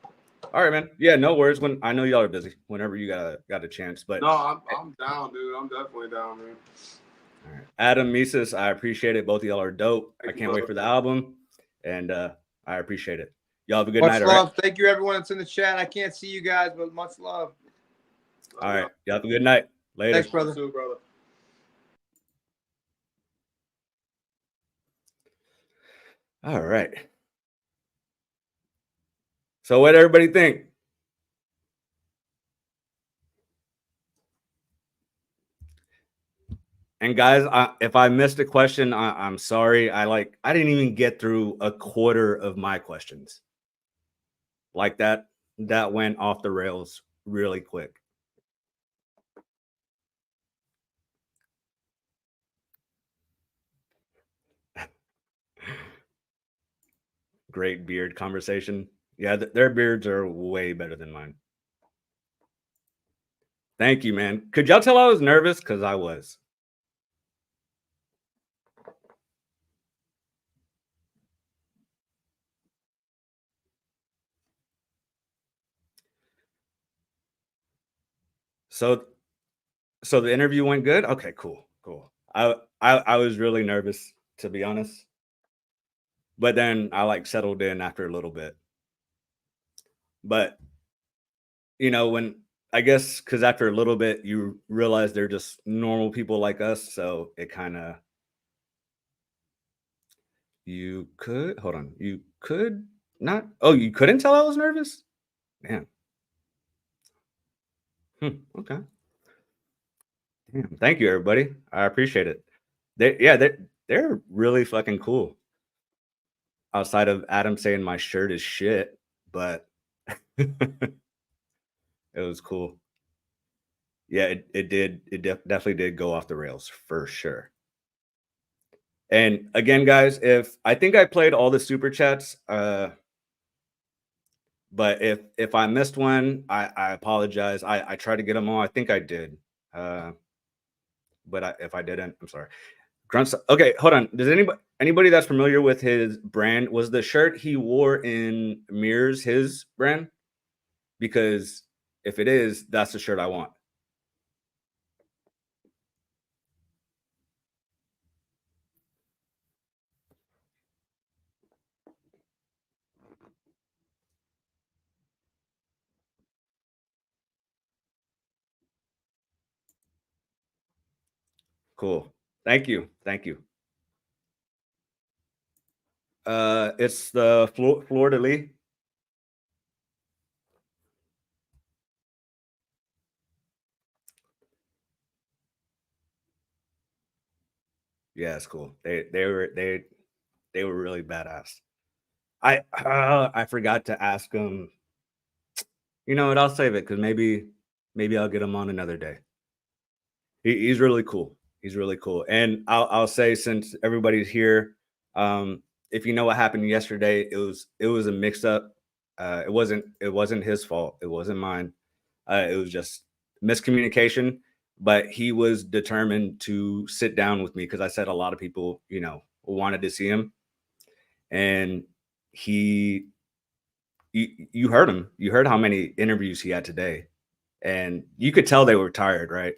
All right, man. Yeah, no worries. When I know y'all are busy. Whenever you got a chance, but No, I'm down, dude. I'm definitely down, man. all right. Adam, Mesus, I appreciate it. Both of y'all are dope. Thank I you, can't wait brother. for the album, and I appreciate it. Y'all have a good Much night. love. All right. Thank you, everyone that's in the chat. I can't see you guys, but much love. All right. Y'all have a good night. Later. Thanks, brother. You too, brother. All right. So what everybody think? And guys, if I missed a question, I'm sorry. I didn't even get through a quarter of my questions. Like that went off the rails really quick. Great beard conversation. Yeah, their beards are way better than mine. Thank you, man. Could y'all tell I was nervous? Because I was. So the interview went good? Okay, cool. I was really nervous, to be honest. But then I settled in after a little bit. But when I guess because after a little bit you realize they're just normal people like us, so it kind of you could not. Oh, you couldn't tell I was nervous? Man. Okay. Damn, thank you, everybody. I appreciate it. They're really fucking cool. Outside of Adam saying my shirt is shit, but it was cool. Yeah, it definitely did go off the rails for sure. And again, guys, if I think I played all the super chats, but if I missed one, I apologize. I tried to get them all. I think I did, but if I didn't, I'm sorry. Grunts. Okay, hold on. Does anybody that's familiar with his brand, was the shirt he wore in Mirrors his brand? Because if it is, that's the shirt I want. Cool. Thank you. It's the Florida Lee. Yeah, it's cool. They were really badass. I forgot to ask him. You know what? I'll save it because maybe I'll get him on another day. He's really cool. He's really cool. And I'll say, since everybody's here, if you know what happened yesterday, it was a mix up. It wasn't his fault. It wasn't mine. It was just miscommunication. But he was determined to sit down with me because I said a lot of people, wanted to see him, and you heard him. You heard how many interviews he had today, and you could tell they were tired, right?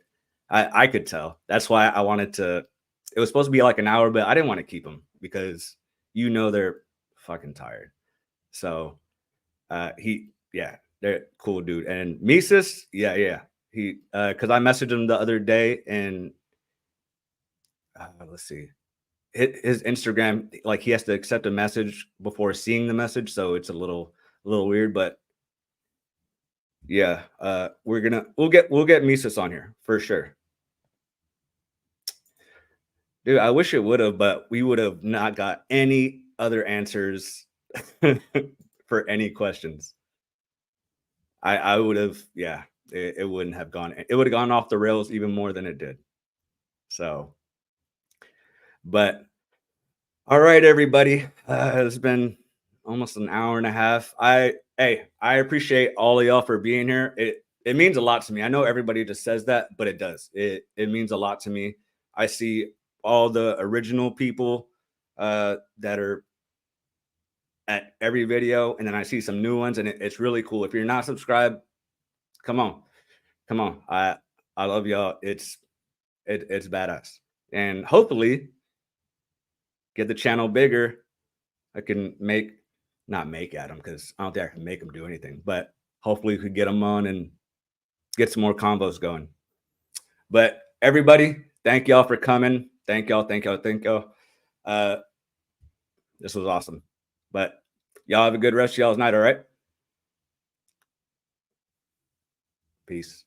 I could tell. That's why I wanted to. It was supposed to be like an hour, but I didn't want to keep them because they're fucking tired. So they're cool, dude. And Mesus, yeah. He because I messaged him the other day, and let's see, his Instagram, like he has to accept a message before seeing the message, so it's a little weird, but yeah, we'll get Mesus on here for sure. Dude, I wish it would have, but we would have not got any other answers for any questions. I would have, yeah, it wouldn't have gone. It would have gone off the rails even more than it did. So, but all right, everybody, it's been almost an hour and a half. I appreciate all of y'all for being here. It means a lot to me. I know everybody just says that, but it does. It means a lot to me. I see all the original people that are at every video, and then I see some new ones, and it's really cool. If you're not subscribed, come on. I love y'all. It's badass, and hopefully get the channel bigger. I can not make Adam, because I don't think I can make him do anything, but hopefully we could get him on and get some more combos going. But everybody, thank y'all for coming. Thank y'all. This was awesome. But y'all have a good rest of y'all's night, all right? Peace.